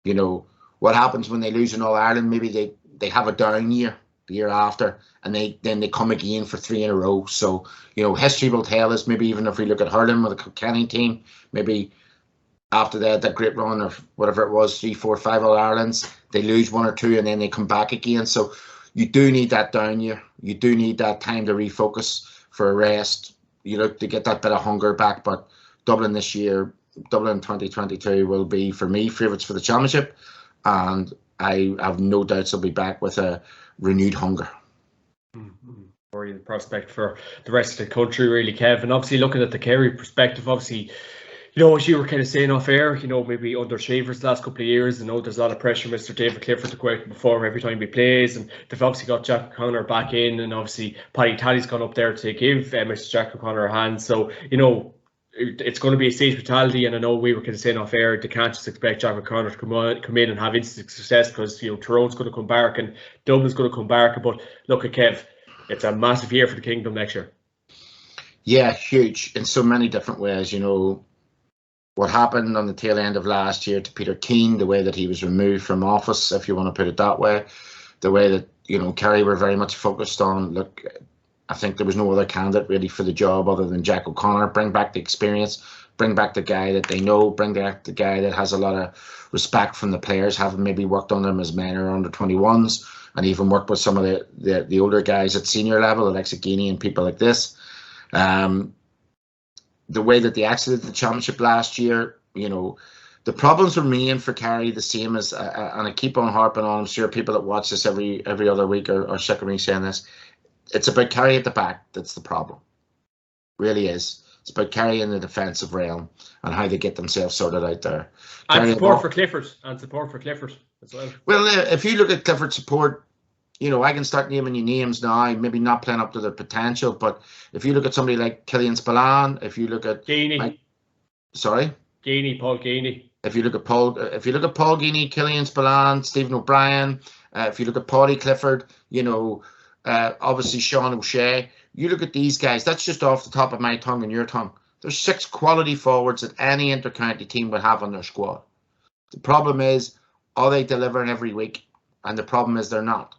you know, what happens when they lose in All-Ireland? Maybe they have a down year the year after, and then they come again for 3 in a row. So, you know, history will tell us, maybe even if we look at hurling with the Kilkenny team, maybe after that great run of whatever it was, 3, 4, 5 All-Irelands, they lose 1 or 2 and then they come back again. So you do need that down year. You do need that time to refocus for a rest. You look to get that bit of hunger back. But Dublin this year, Dublin 2022 will be, for me, favourites for the championship. And I have no doubts they'll be back with a renewed hunger. Or the prospect for the rest of the country, really, Kev. And obviously looking at the Kerry perspective, obviously, you know, as you were kind of saying off air, you know, maybe under Shavers the last couple of years, I know there's a lot of pressure, Mr. David Clifford, to go out and perform every time he plays, and they've obviously got Jack O'Connor back in, and obviously Paddy Tally's gone up there to give Mr. Jack O'Connor a hand. So, you know, it's going to be a stage brutality, and I know we were kind of saying off air, they can't just expect Jack O'Connor to come in and have instant success, because, you know, Tyrone's going to come back and Dublin's going to come back. But look at Kev, it's a massive year for the Kingdom next year. Yeah, huge in so many different ways. You know, what happened on the tail end of last year to Peter Keane, the way that he was removed from office, if you want to put it that way, the way that, you know, Kerry were very much focused on, look, I think there was no other candidate really for the job other than Jack O'Connor. Bring back the experience, bring back the guy that they know, bring back the guy that has a lot of respect from the players, having maybe worked on them as men or under 21s, and even worked with some of the older guys at senior level, Alexa Guinea and people like this. The way that they exited the championship last year, the problems remain for Kerry the same as, and I keep on harping on, I'm sure people that watch this every other week are sick of me saying this. It's about Kerry at the back that's the problem. Really is. It's about Kerry in the defensive realm and how they get themselves sorted out there. And support for Clifford as well. Well, if you look at Clifford support, I can start naming you names now, maybe not playing up to their potential, but if you look at somebody like Killian Spillane, if you look at Paul Geaney. If you look at Paul Geaney, Killian Spillane, Stephen O'Brien, if you look at Paddy Clifford, obviously Sean O'Shea, you look at these guys, that's just off the top of my tongue and your tongue. There's 6 quality forwards that any inter-county team would have on their squad. The problem is, are they delivering every week? And the problem is they're not.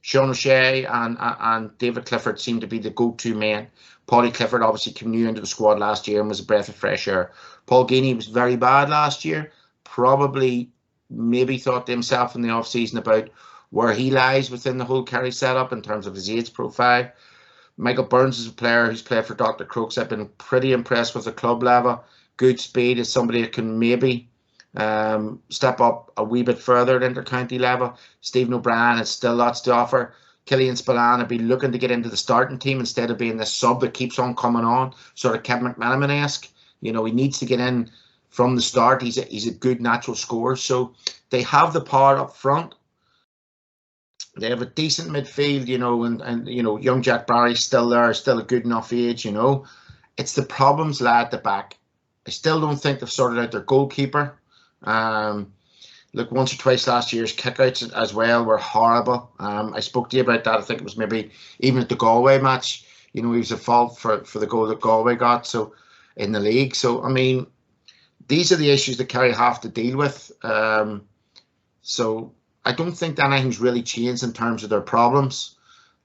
Sean O'Shea and David Clifford seem to be the go-to men. Paddy Clifford obviously came new into the squad last year and was a breath of fresh air. Paul Geaney was very bad last year. Probably maybe thought to himself in the off-season about where he lies within the whole Kerry setup in terms of his age profile. Michael Burns is a player who's played for Dr. Crooks. I've been pretty impressed with the club level. Good speed, is somebody that can maybe step up a wee bit further at inter-county level. Stephen O'Brien has still lots to offer. Killian Spillane would be looking to get into the starting team instead of being the sub that keeps on coming on, sort of Kevin McManaman-esque. He needs to get in from the start. He's a good natural scorer. So they have the power up front. They have a decent midfield, and young Jack Barry's still there, still a good enough age, It's the problems lie at the back. I still don't think they've sorted out their goalkeeper. Look, once or twice last year's kickouts as well were horrible. I spoke to you about that. I think it was maybe even at the Galway match. He was at fault for the goal that Galway got in the league. So, I mean, these are the issues that Kerry have to deal with. So I don't think that anything's really changed in terms of their problems.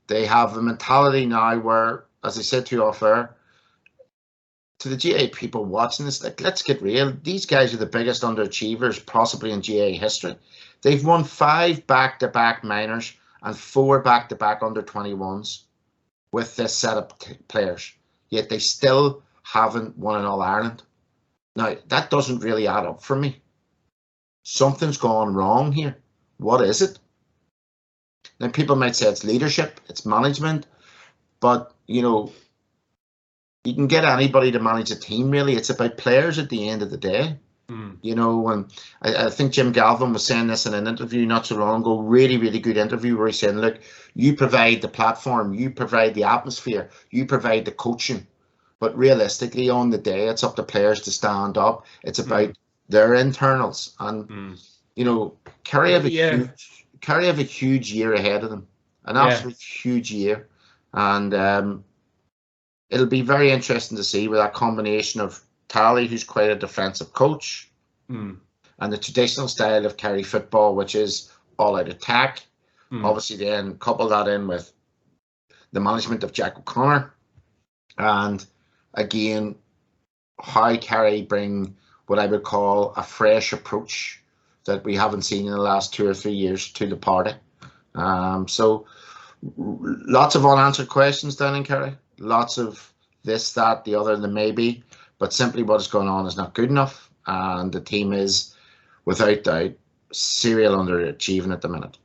They have a mentality now where, as I said to you off air, to the GAA people watching this, like, let's get real. These guys are the biggest underachievers possibly in GAA history. They've won 5 back-to-back minors and 4 back-to-back under-21s with this set of players. Yet they still haven't won an All-Ireland. Now, that doesn't really add up for me. Something's gone wrong here. What is it? Now, people might say it's leadership, it's management, but, you can get anybody to manage a team, really. It's about players at the end of the day. And I think Jim Galvin was saying this in an interview not so long ago, really, really good interview, where he's saying, look, you provide the platform, you provide the atmosphere, you provide the coaching. But realistically, on the day, it's up to players to stand up. It's about their internals. And, Kerry have a huge year ahead of them, an absolute huge year. And it'll be very interesting to see with that combination of Tally, who's quite a defensive coach, and the traditional style of Kerry football, which is all-out attack. Obviously, then couple that in with the management of Jack O'Connor, and again, how Kerry bring what I would call a fresh approach that we haven't seen in the last 2 or 3 years to the party. So lots of unanswered questions down in Kerry. Lots of this, that, the other, the maybe, but simply what is going on is not good enough, and the team is, without doubt, serial underachieving at the minute.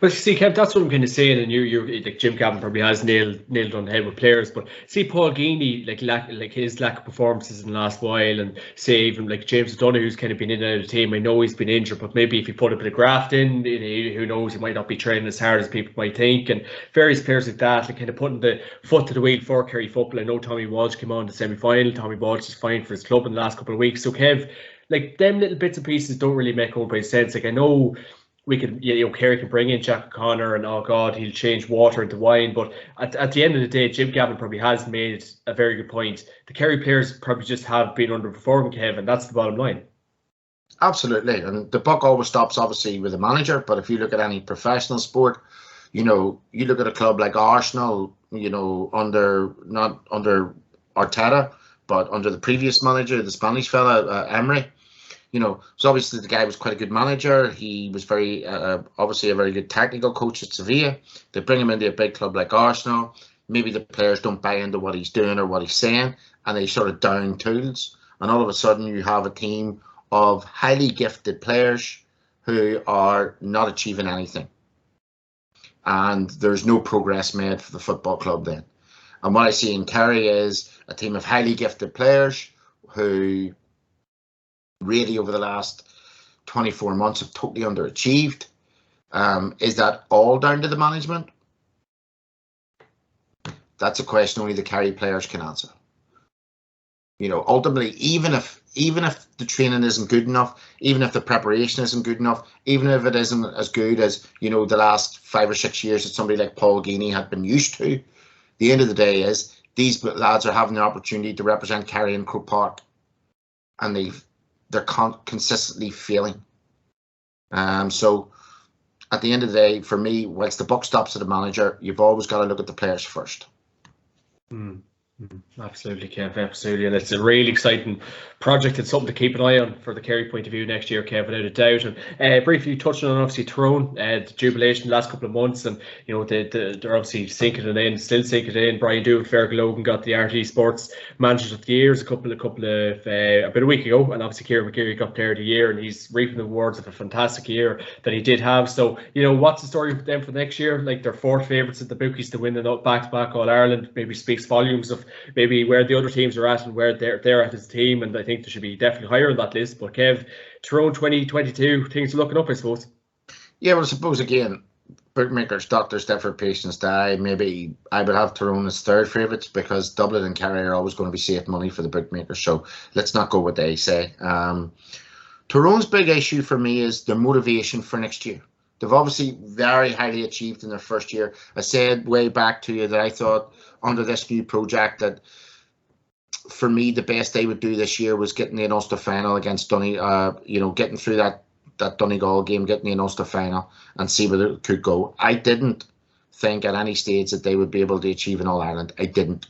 Well, see, Kev, that's what I'm kind of saying, and you're like Jim Gavin probably has nailed on the head with players, but see Paul Geaney, like his lack of performances in the last while, and say even like James O'Donoghue, who's kind of been in and out of the team. I know he's been injured, but maybe if you put a bit of graft in, who knows, he might not be training as hard as people might think, and various players like that, like kind of putting the foot to the wheel for Kerry football. I know Tommy Walsh came on the semi-final. Tommy Walsh is fine for his club in the last couple of weeks. So Kev, like them little bits and pieces don't really make overall sense. Like I know we could, Kerry can bring in Jack O'Connor and, oh God, he'll change water into wine. But at the end of the day, Jim Gavin probably has made a very good point. The Kerry players probably just have been underperforming, Kev, and that's the bottom line. Absolutely. And the buck always stops, obviously, with the manager. But if you look at any professional sport, You know, you look at a club like Arsenal, you know, not under Arteta, but under the previous manager, the Spanish fella, Emery. You know, so obviously the guy was quite a good manager. He was very, obviously a very good technical coach at Sevilla. They bring him into a big club like Arsenal. Maybe the players don't buy into what he's doing or what he's saying, and they sort of down tools. And all of a sudden you have a team of highly gifted players who are not achieving anything. And there's no progress made for the football club then. And what I see in Kerry is a team of highly gifted players who really over the last 24 months have totally underachieved. Is that all down to the management? That's a question only the Kerry players can answer. You know, ultimately, even if the training isn't good enough, even if the preparation isn't good enough, even if it isn't as good as, you know, the last 5 or 6 years that somebody like Paul Geaney had been used to, the end of the day is these lads are having the opportunity to represent Kerry and Croke Park, and they're consistently failing. So at the end of the day, for me, whilst the buck stops at the manager, you've always got to look at the players first. Absolutely, Kev, absolutely. And it's a really exciting project. It's something to keep an eye on for the Kerry point of view next year, Kev, without a doubt. And briefly touching on obviously Tyrone, the jubilation the last couple of months, and you know they're obviously sinking it in, still sinking it in. Brian Dew and Fergal Logan got the RTE Sports Managers of the Year about a week ago, and obviously Kieran McGourty got Player of the Year, and he's reaping the rewards of a fantastic year that he did have. So you know, what's the story for them for next year? Like they're fourth favourites at the bookies to win the back-to-back All Ireland. Maybe speaks volumes of maybe where the other teams are at and where they're at as a team, and I think they should be definitely higher on that list. But Kev, Tyrone 2022, things are looking up, I suppose. Yeah, well, I suppose again, bookmakers, doctors differ, patients die. Maybe I would have Tyrone as third favourites because Dublin and Kerry are always going to be safe money for the bookmakers. So let's not go what they say. Tyrone's big issue for me is their motivation for next year. They've obviously very highly achieved in their first year. I said way back to you that I thought under this new project that for me the best they would do this year was getting the Ulster final against Donegal, getting through that Donegal game, getting the Ulster final and see where it could go. I didn't think at any stage that they would be able to achieve an All-Ireland. I didn't.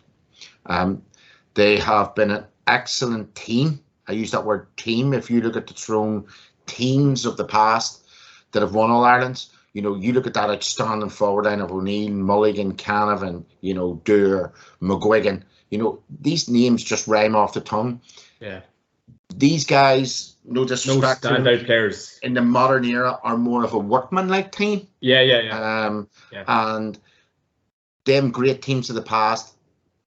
They have been an excellent team. I use that word team. If you look at the Tyrone teams of the past that have won All-Irelands, you know, you look at that outstanding forward line of O'Neill, Mulligan, Canavan, you know, Dewar, McGuigan. You know, these names just rhyme off the tongue. Yeah. These guys, no disrespect, no standout players in the modern era, are more of a workman-like team. Yeah. And them great teams of the past,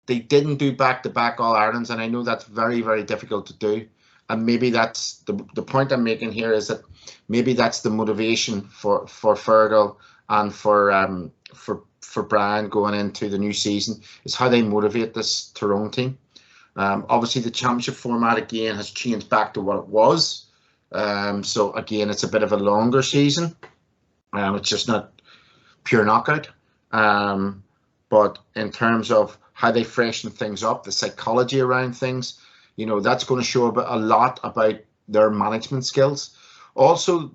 they didn't do back-to-back All-Irelands, and I know that's very, very difficult to do. And maybe that's the point I'm making here is that maybe that's the motivation for Fergal and for Brian going into the new season, is how they motivate this Tyrone team. Obviously, the championship format again has changed back to what it was. So again, it's a bit of a longer season. It's just not pure knockout. But in terms of how they freshen things up, the psychology around things, you know, that's going to show a lot about their management skills. Also,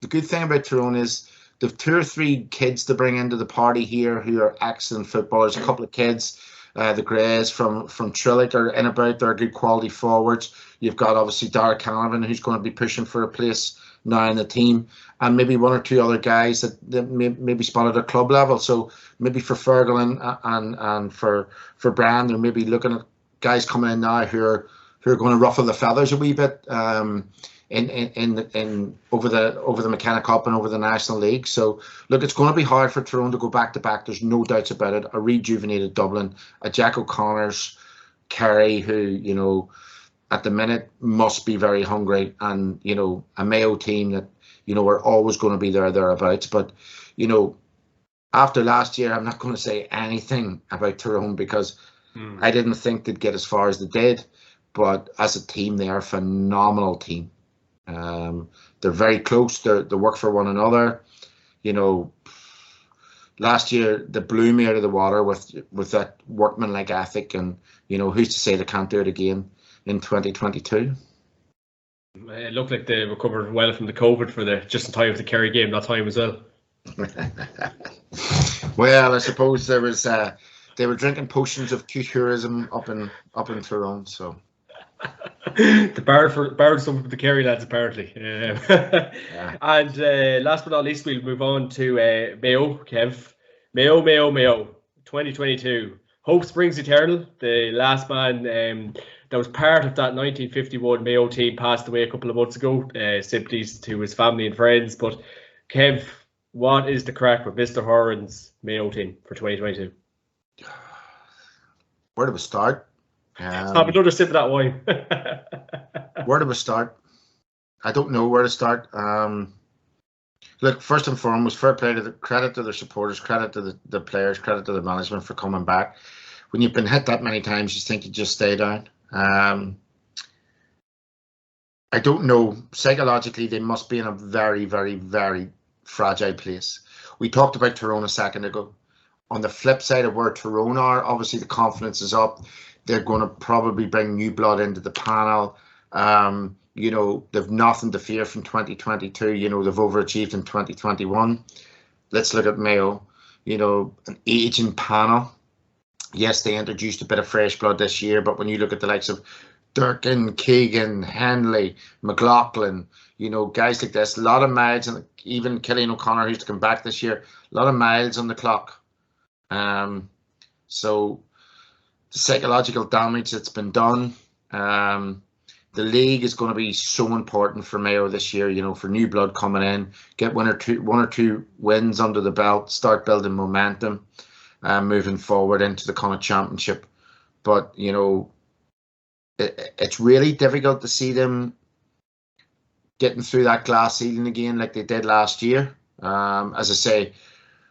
the good thing about Tyrone is they've 2 or 3 kids to bring into the party here who are excellent footballers. A couple of kids, the Greys from Trillick are in about. They're good quality forwards. You've got obviously Darragh Canavan, who's going to be pushing for a place now in the team, and maybe 1 or 2 other guys that maybe spotted at club level. So maybe for Fergal and for Brian, they're maybe looking at guys coming in now who are going to ruffle the feathers a wee bit in over the McKenna Cup and over the National League. So look, it's going to be hard for Tyrone to go back to back. There's no doubts about it. A rejuvenated Dublin, a Jack O'Connor's Kerry, who, you know, at the minute must be very hungry, and you know, a Mayo team that, you know, are always going to be thereabouts. But you know, after last year, I'm not going to say anything about Tyrone because I didn't think they'd get as far as they did. But as a team, they are a phenomenal team. They're very close. They work for one another. You know, last year they blew me out of the water with that workman-like ethic, and you know, who's to say they can't do it again in 2022? It looked like they recovered well from the COVID for just in time for the Kerry game that time as well. Well, I suppose there was they were drinking potions of culturism up in Tyrone, so The barred some of the Kerry lads apparently. yeah. And last but not least, we'll move on to Mayo, Kev. Mayo, 2022. Hope springs eternal. The last man that was part of that 1951 Mayo team passed away a couple of months ago. Sympathies to his family and friends. But Kev, what is the crack with Mr. Horan's Mayo team for 2022? Where do we start? Have another sip of that wine. Where do we start? I don't know where to start. Look, first and foremost, fair play to credit to their supporters, credit to the players, credit to the management for coming back. When you've been hit that many times, you think you just stay down. I don't know. Psychologically, they must be in a very, very, very fragile place. We talked about Tyrone a second ago. On the flip side of where Tyrone are, obviously the confidence is up. They're going to probably bring new blood into the panel. They've nothing to fear from 2022. They've overachieved in 2021. Let's look at Mayo. An aging panel. Yes, they introduced a bit of fresh blood this year, but when you look at the likes of Durkin, Keegan, Henley, McLaughlin, guys like this, a lot of miles, and even Killian O'Connor, who's to come back this year, a lot of miles on the clock. So the psychological damage that's been done. The league is going to be so important for Mayo this year, for new blood coming in, get one or two wins under the belt, start building momentum, moving forward into the Connacht Championship. But, it's really difficult to see them getting through that glass ceiling again like they did last year. As I say,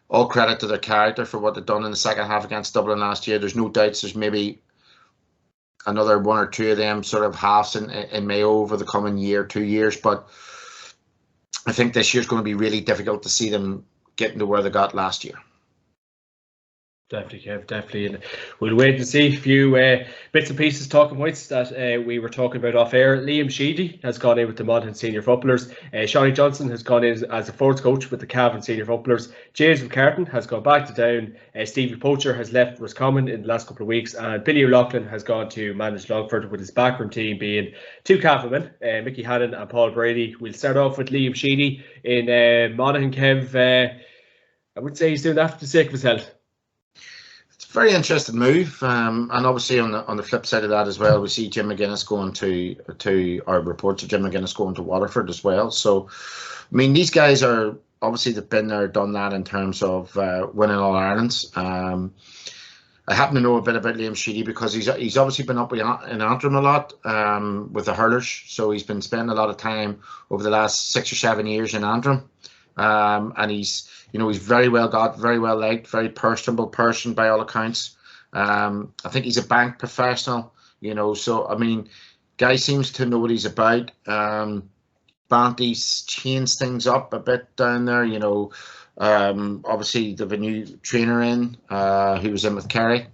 all credit to their character for what they've done in the second half against Dublin last year. There's no doubts there's maybe another one or two of them sort of halves in Mayo over the coming year, 2 years. But I think this year's going to be really difficult to see them getting to where they got last year. Definitely, Kev, definitely. And we'll wait and see a few bits and pieces, talking points that we were talking about off air. Liam Sheedy has gone in with the Monaghan Senior Footballers. Shawnee Johnson has gone in as a fourth coach with the Cavan Senior Footballers. James McCarthy has gone back to Down. Stevie Poacher has left Roscommon in the last couple of weeks. And Billy O'Loughlin has gone to manage Longford, with his backroom team being two Cavan men, Mickey Hannon and Paul Brady. We'll start off with Liam Sheedy in Monaghan. Kev, I would say he's doing that for the sake of his health. Very interesting move, and obviously on the flip side of that as well, we see Jim McGuinness going to our reports of Jim McGuinness going to Waterford as well. So, I mean, these guys are obviously they've been there, done that in terms of winning All Irelands. I happen to know a bit about Liam Sheedy because he's obviously been up in Antrim a lot with the hurlers, so he's been spending a lot of time over the last 6 or 7 years in Antrim, and he's very well got, very well liked, very personable person by all accounts. I think he's a bank professional, so I mean, guy seems to know what he's about. Banty's changed things up a bit down there, obviously they've a new trainer in, who was in with Kerry.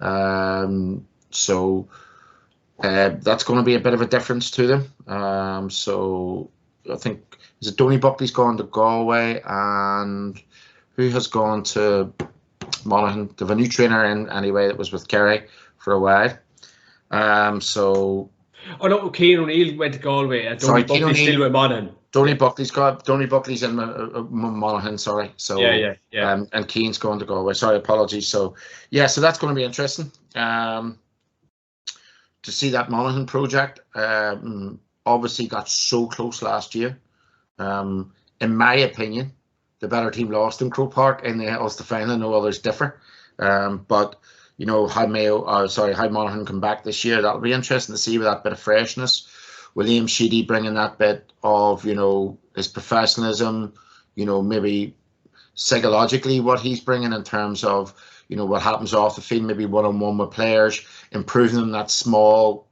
So that's going to be a bit of a difference to them. So I think, is it Donny Buckley's gone to Galway, and who has gone to Monaghan? They have a new trainer in anyway that was with Kerry for a while. Oh no, Cian O'Neill went to Galway, and Donny Buckley's still with Monaghan. Donny Buckley's in Monaghan, sorry. So yeah. And Cian's going to Galway. Sorry, apologies. So yeah, so that's going to be interesting. To see that Monaghan project. Obviously got so close last year. In my opinion, the better team lost in Croke Park in the Ulster final. No others differ. But how Monaghan come back this year, that'll be interesting to see with that bit of freshness. William Sheedy bringing that bit of his professionalism, maybe psychologically what he's bringing in terms of what happens off the field, maybe one-on-one with players, improving them that small.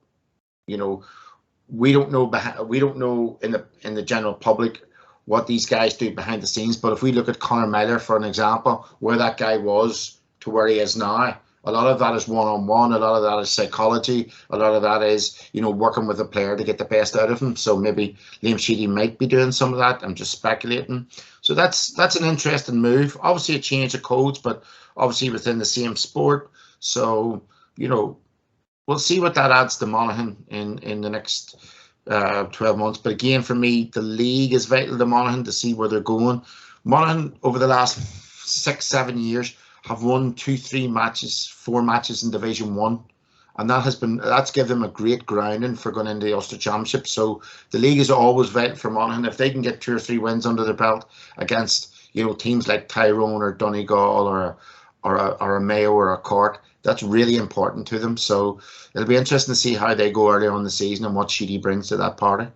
We don't know in the general public what these guys do behind the scenes. But if we look at Conor Maher, for an example, where that guy was to where he is now, a lot of that is one-on-one, a lot of that is psychology, a lot of that is, working with a player to get the best out of him. So maybe Liam Sheedy might be doing some of that. I'm just speculating. So that's an interesting move. Obviously a change of codes, but obviously within the same sport. So, we'll see what that adds to Monaghan in the next 12 months. But again, for me, the league is vital to Monaghan to see where they're going. Monaghan, over the last 6-7 years, have won 2-3 matches, 4 matches in Division 1. And that's given them a great grounding for going into the Ulster Championship. So the league is always vital for Monaghan. If they can get 2 or 3 wins under their belt against, teams like Tyrone or Donegal or a Mayo or a Clarke, that's really important to them. So it'll be interesting to see how they go early on in the season and what Sheedy brings to that party.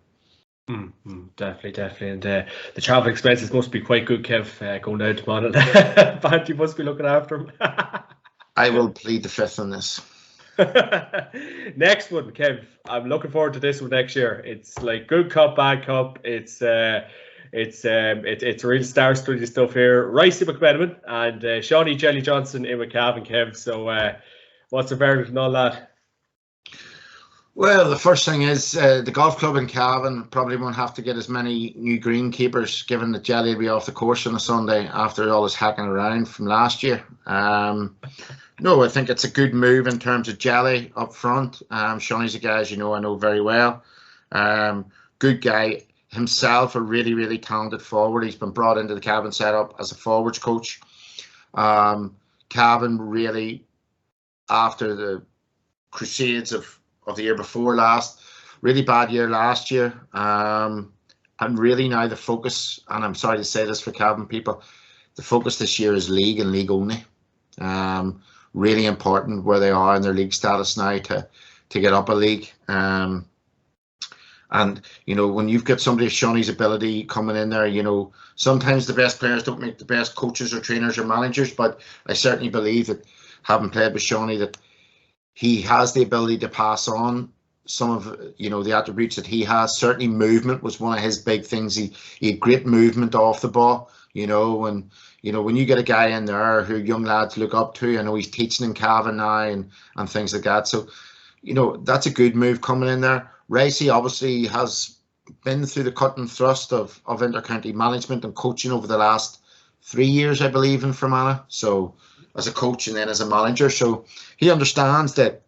Definitely. And the travel expenses must be quite good, Kev, going down to Monaghan. Paddy must be looking after him. I will plead the fifth on this. Next one, Kev. I'm looking forward to this one next year. It's like good cup, bad cup. It's real star-studded stuff here. Ricey McMahon and Shawnee Jelly Johnson in with Cavan, Kev. So what's the verdict and all that? Well, the first thing is the golf club in Cavan probably won't have to get as many new greenkeepers, given that Jelly will be off the course on a Sunday after all his hacking around from last year. No, I think it's a good move in terms of Jelly up front. Shawnee's a guy, as you know, I know very well. Good guy himself, a really, really talented forward. He's been brought into the Cavan setup as a forwards coach. Cavan really, after the Crusades of the year before last, really bad year last year. And really now the focus, and I'm sorry to say this for Cavan people, the focus this year is league and league only. Really important where they are in their league status now to get up a league. And when you've got somebody of Shawnee's ability coming in there, sometimes the best players don't make the best coaches or trainers or managers, but I certainly believe that, having played with Shawnee, that he has the ability to pass on some of the attributes that he has. Certainly movement was one of his big things. He had great movement off the ball, and when you get a guy in there who young lads look up to, I know he's teaching in Cavan now and things like that. So, that's a good move coming in there. Ricey obviously has been through the cut and thrust of inter-county management and coaching over the last 3 years, I believe, in Fermanagh. So as a coach and then as a manager. So he understands that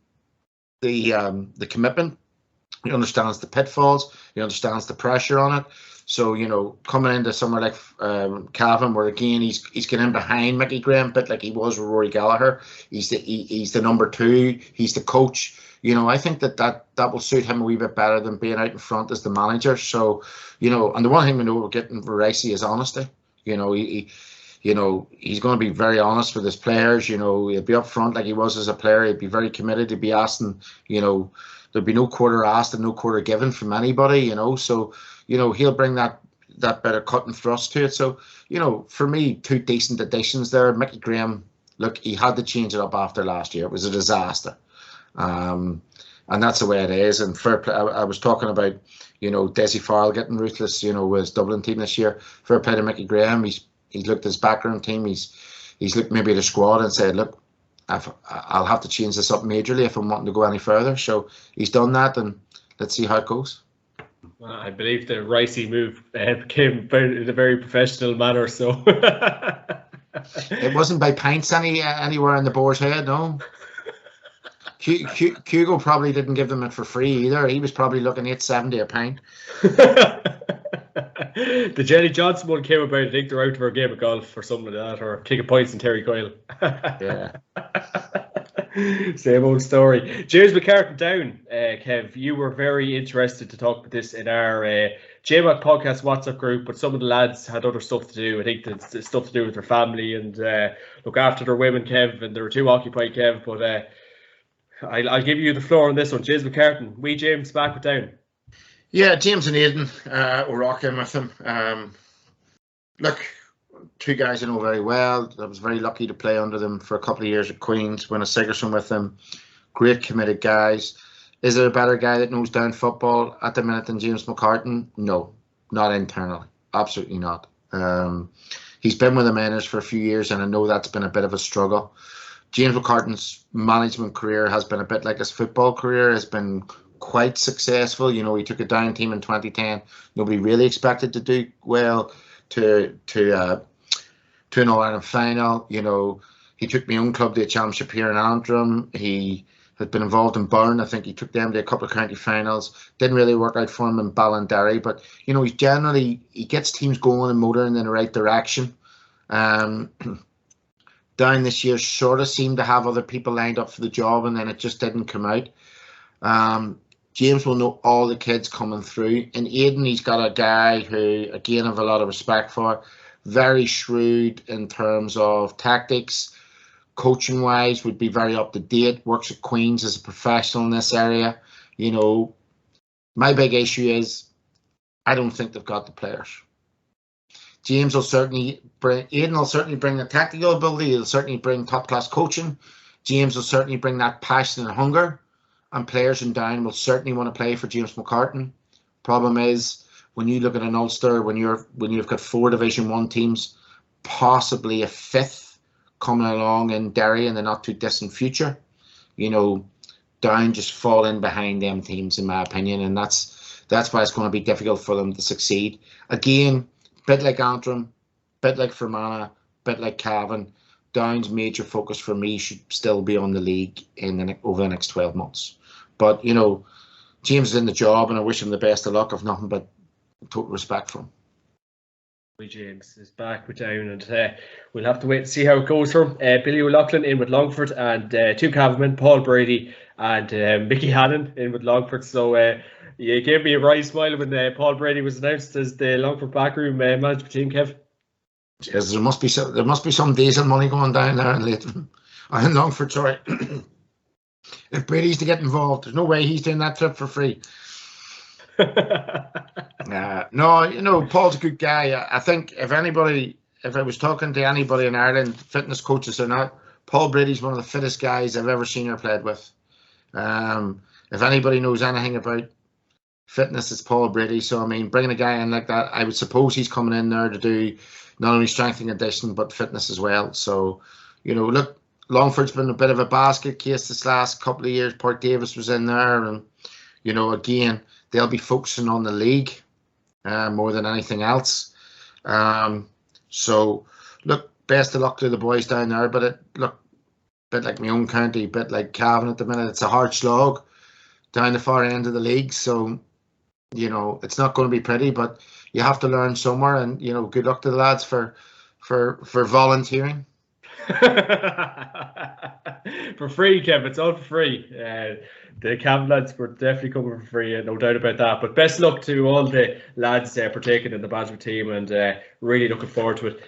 the commitment, he understands the pitfalls, he understands the pressure on it. So, coming into somewhere like Cavan, where again he's getting in behind Mickey Graham, a bit like he was with Rory Gallagher. He's the number 2. He's the coach. I think that will suit him a wee bit better than being out in front as the manager. So, and the one thing we know we're getting for Ricey is honesty. He's going to be very honest with his players. He'll be up front like he was as a player. He'd be very committed. He'd be asking, there'd be no quarter asked and no quarter given from anybody. So. He'll bring that bit of cut and thrust to it. So, for me, 2 decent additions there. Mickey Graham, look, he had to change it up after last year. It was a disaster. And that's the way it is. And fair play, I was talking about, Desi Farrell getting ruthless, with his Dublin team this year. Fair play to Mickey Graham. He's looked at his background team. He's looked maybe at the squad and said, look, I'll have to change this up majorly if I'm wanting to go any further. So he's done that, and let's see how it goes. I believe the Ricey move came in a very professional manner. So it wasn't by pints anywhere in the Boar's Head, no. Hugo probably didn't give them it for free either. He was probably looking at $8.70 a pint. The Jelly Johnson one came about. I think they're out for a game of golf or something like that, or kicking points in Terry Coyle. Yeah. Same old story. James McCarthy down, Kev. You were very interested to talk about this in our JMAC podcast WhatsApp group, but some of the lads had other stuff to do. I think it's stuff to do with their family and look after their women, Kev, and they were too occupied, Kev. But I'll give you the floor on this one. James McCarthy, James back with down. Yeah, James and Aidan were rocking with him. Look, 2 guys I know very well. I was very lucky to play under them for a couple of years at Queen's, win a Sigerson with them. Great committed guys. Is there a better guy that knows down football at the minute than James McCarthy? No, not internally. Absolutely not. He's been with the Miners for a few years, and I know that's been a bit of a struggle. James McCarthy's management career has been a bit like his football career, has been quite successful. He took a down team in 2010. Nobody really expected to do well. to an All-Ireland final. You know, he took my own club to a championship here in Antrim. He had been involved in Burn. I think he took them to a couple of county finals. Didn't really work out for him in Ballinderry, but you know, he gets teams going and motoring in the right direction. Down this year sort of seemed to have other people lined up for the job, and then it just didn't come out. James will know all the kids coming through. In Aidan, he's got a guy who, again, I have a lot of respect for. Very shrewd in terms of tactics. Coaching-wise, would be very up-to-date. Works at Queen's as a professional in this area. You know, my big issue is I don't think they've got the players. James will certainly bring, Aidan will certainly bring the tactical ability. He'll certainly bring top-class coaching. James will certainly bring that passion and hunger. And players in Down will certainly want to play for James McCarthy. Problem is, when you look at an Ulster, when you've got 4 Division 1 teams, possibly a 5th coming along in Derry in the not too distant future, you know, Down just fall in behind them teams, in my opinion, and that's why it's going to be difficult for them to succeed. Again, bit like Antrim, bit like Fermanagh, bit like Cavan, Down's major focus for me should still be on the league over the next 12 months. But, you know, James is in the job, and I wish him the best of luck. I've nothing but total respect for him. James is back with Down, and we'll have to wait and see how it goes for him. Billy O'Loughlin in with Longford, and 2 Cavanmen, Paul Brady and Mickey Hannon in with Longford. So you gave me a wry smile when Paul Brady was announced as the Longford backroom management team, Kev. Yes, there must be some diesel money going down there in Leighton. In Longford, sorry. If Brady's to get involved, there's no way he's doing that trip for free. No, you know, Paul's a good guy. I think if I was talking to anybody in Ireland, fitness coaches or not, Paul Brady's one of the fittest guys I've ever seen or played with. If anybody knows anything about fitness, it's Paul Brady. So, I mean, bringing a guy in like that, I would suppose he's coming in there to do not only strength and conditioning, but fitness as well. So, you know, look, Longford's been a bit of a basket case this last couple of years. Port Davis was in there, and, you know, again, they'll be focusing on the league more than anything else. So, look, best of luck to the boys down there. But a bit like my own county, a bit like Cavan at the minute, it's a hard slog down the far end of the league. So, you know, it's not going to be pretty, but you have to learn somewhere. And, you know, good luck to the lads for volunteering. For free, Kev, it's all for free. The Cavan lads were definitely coming for free, no doubt about that. But best luck to all the lads partaking in the management team, and really looking forward to it.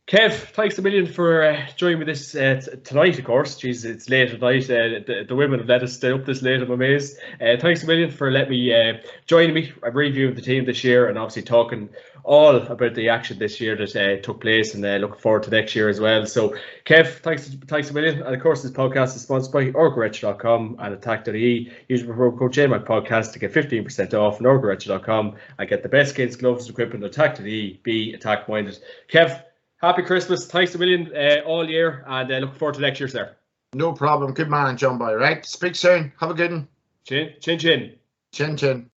Kev, thanks a million for joining me this tonight, of course. Jeez, it's late at night. The women have let us stay up this late, I'm amazed. Thanks a million for letting me join me. I'm reviewing the team this year, and obviously talking all about the action this year that took place, and looking forward to next year as well. So, Kev, thanks a million. And of course, this podcast is sponsored by OrgaRetch.com and Atak.ie. Use the promo code JMAC to get 15% off on OrgaRetch.com and get the best kids, gloves, and equipment on Atak.ie. Be attack minded. Kev, happy Christmas. Thanks a million all year, and looking forward to next year, sir. No problem. Good man, John Boy. Right. Speak soon. Have a good one. Chin, chin, chin. Chin, chin.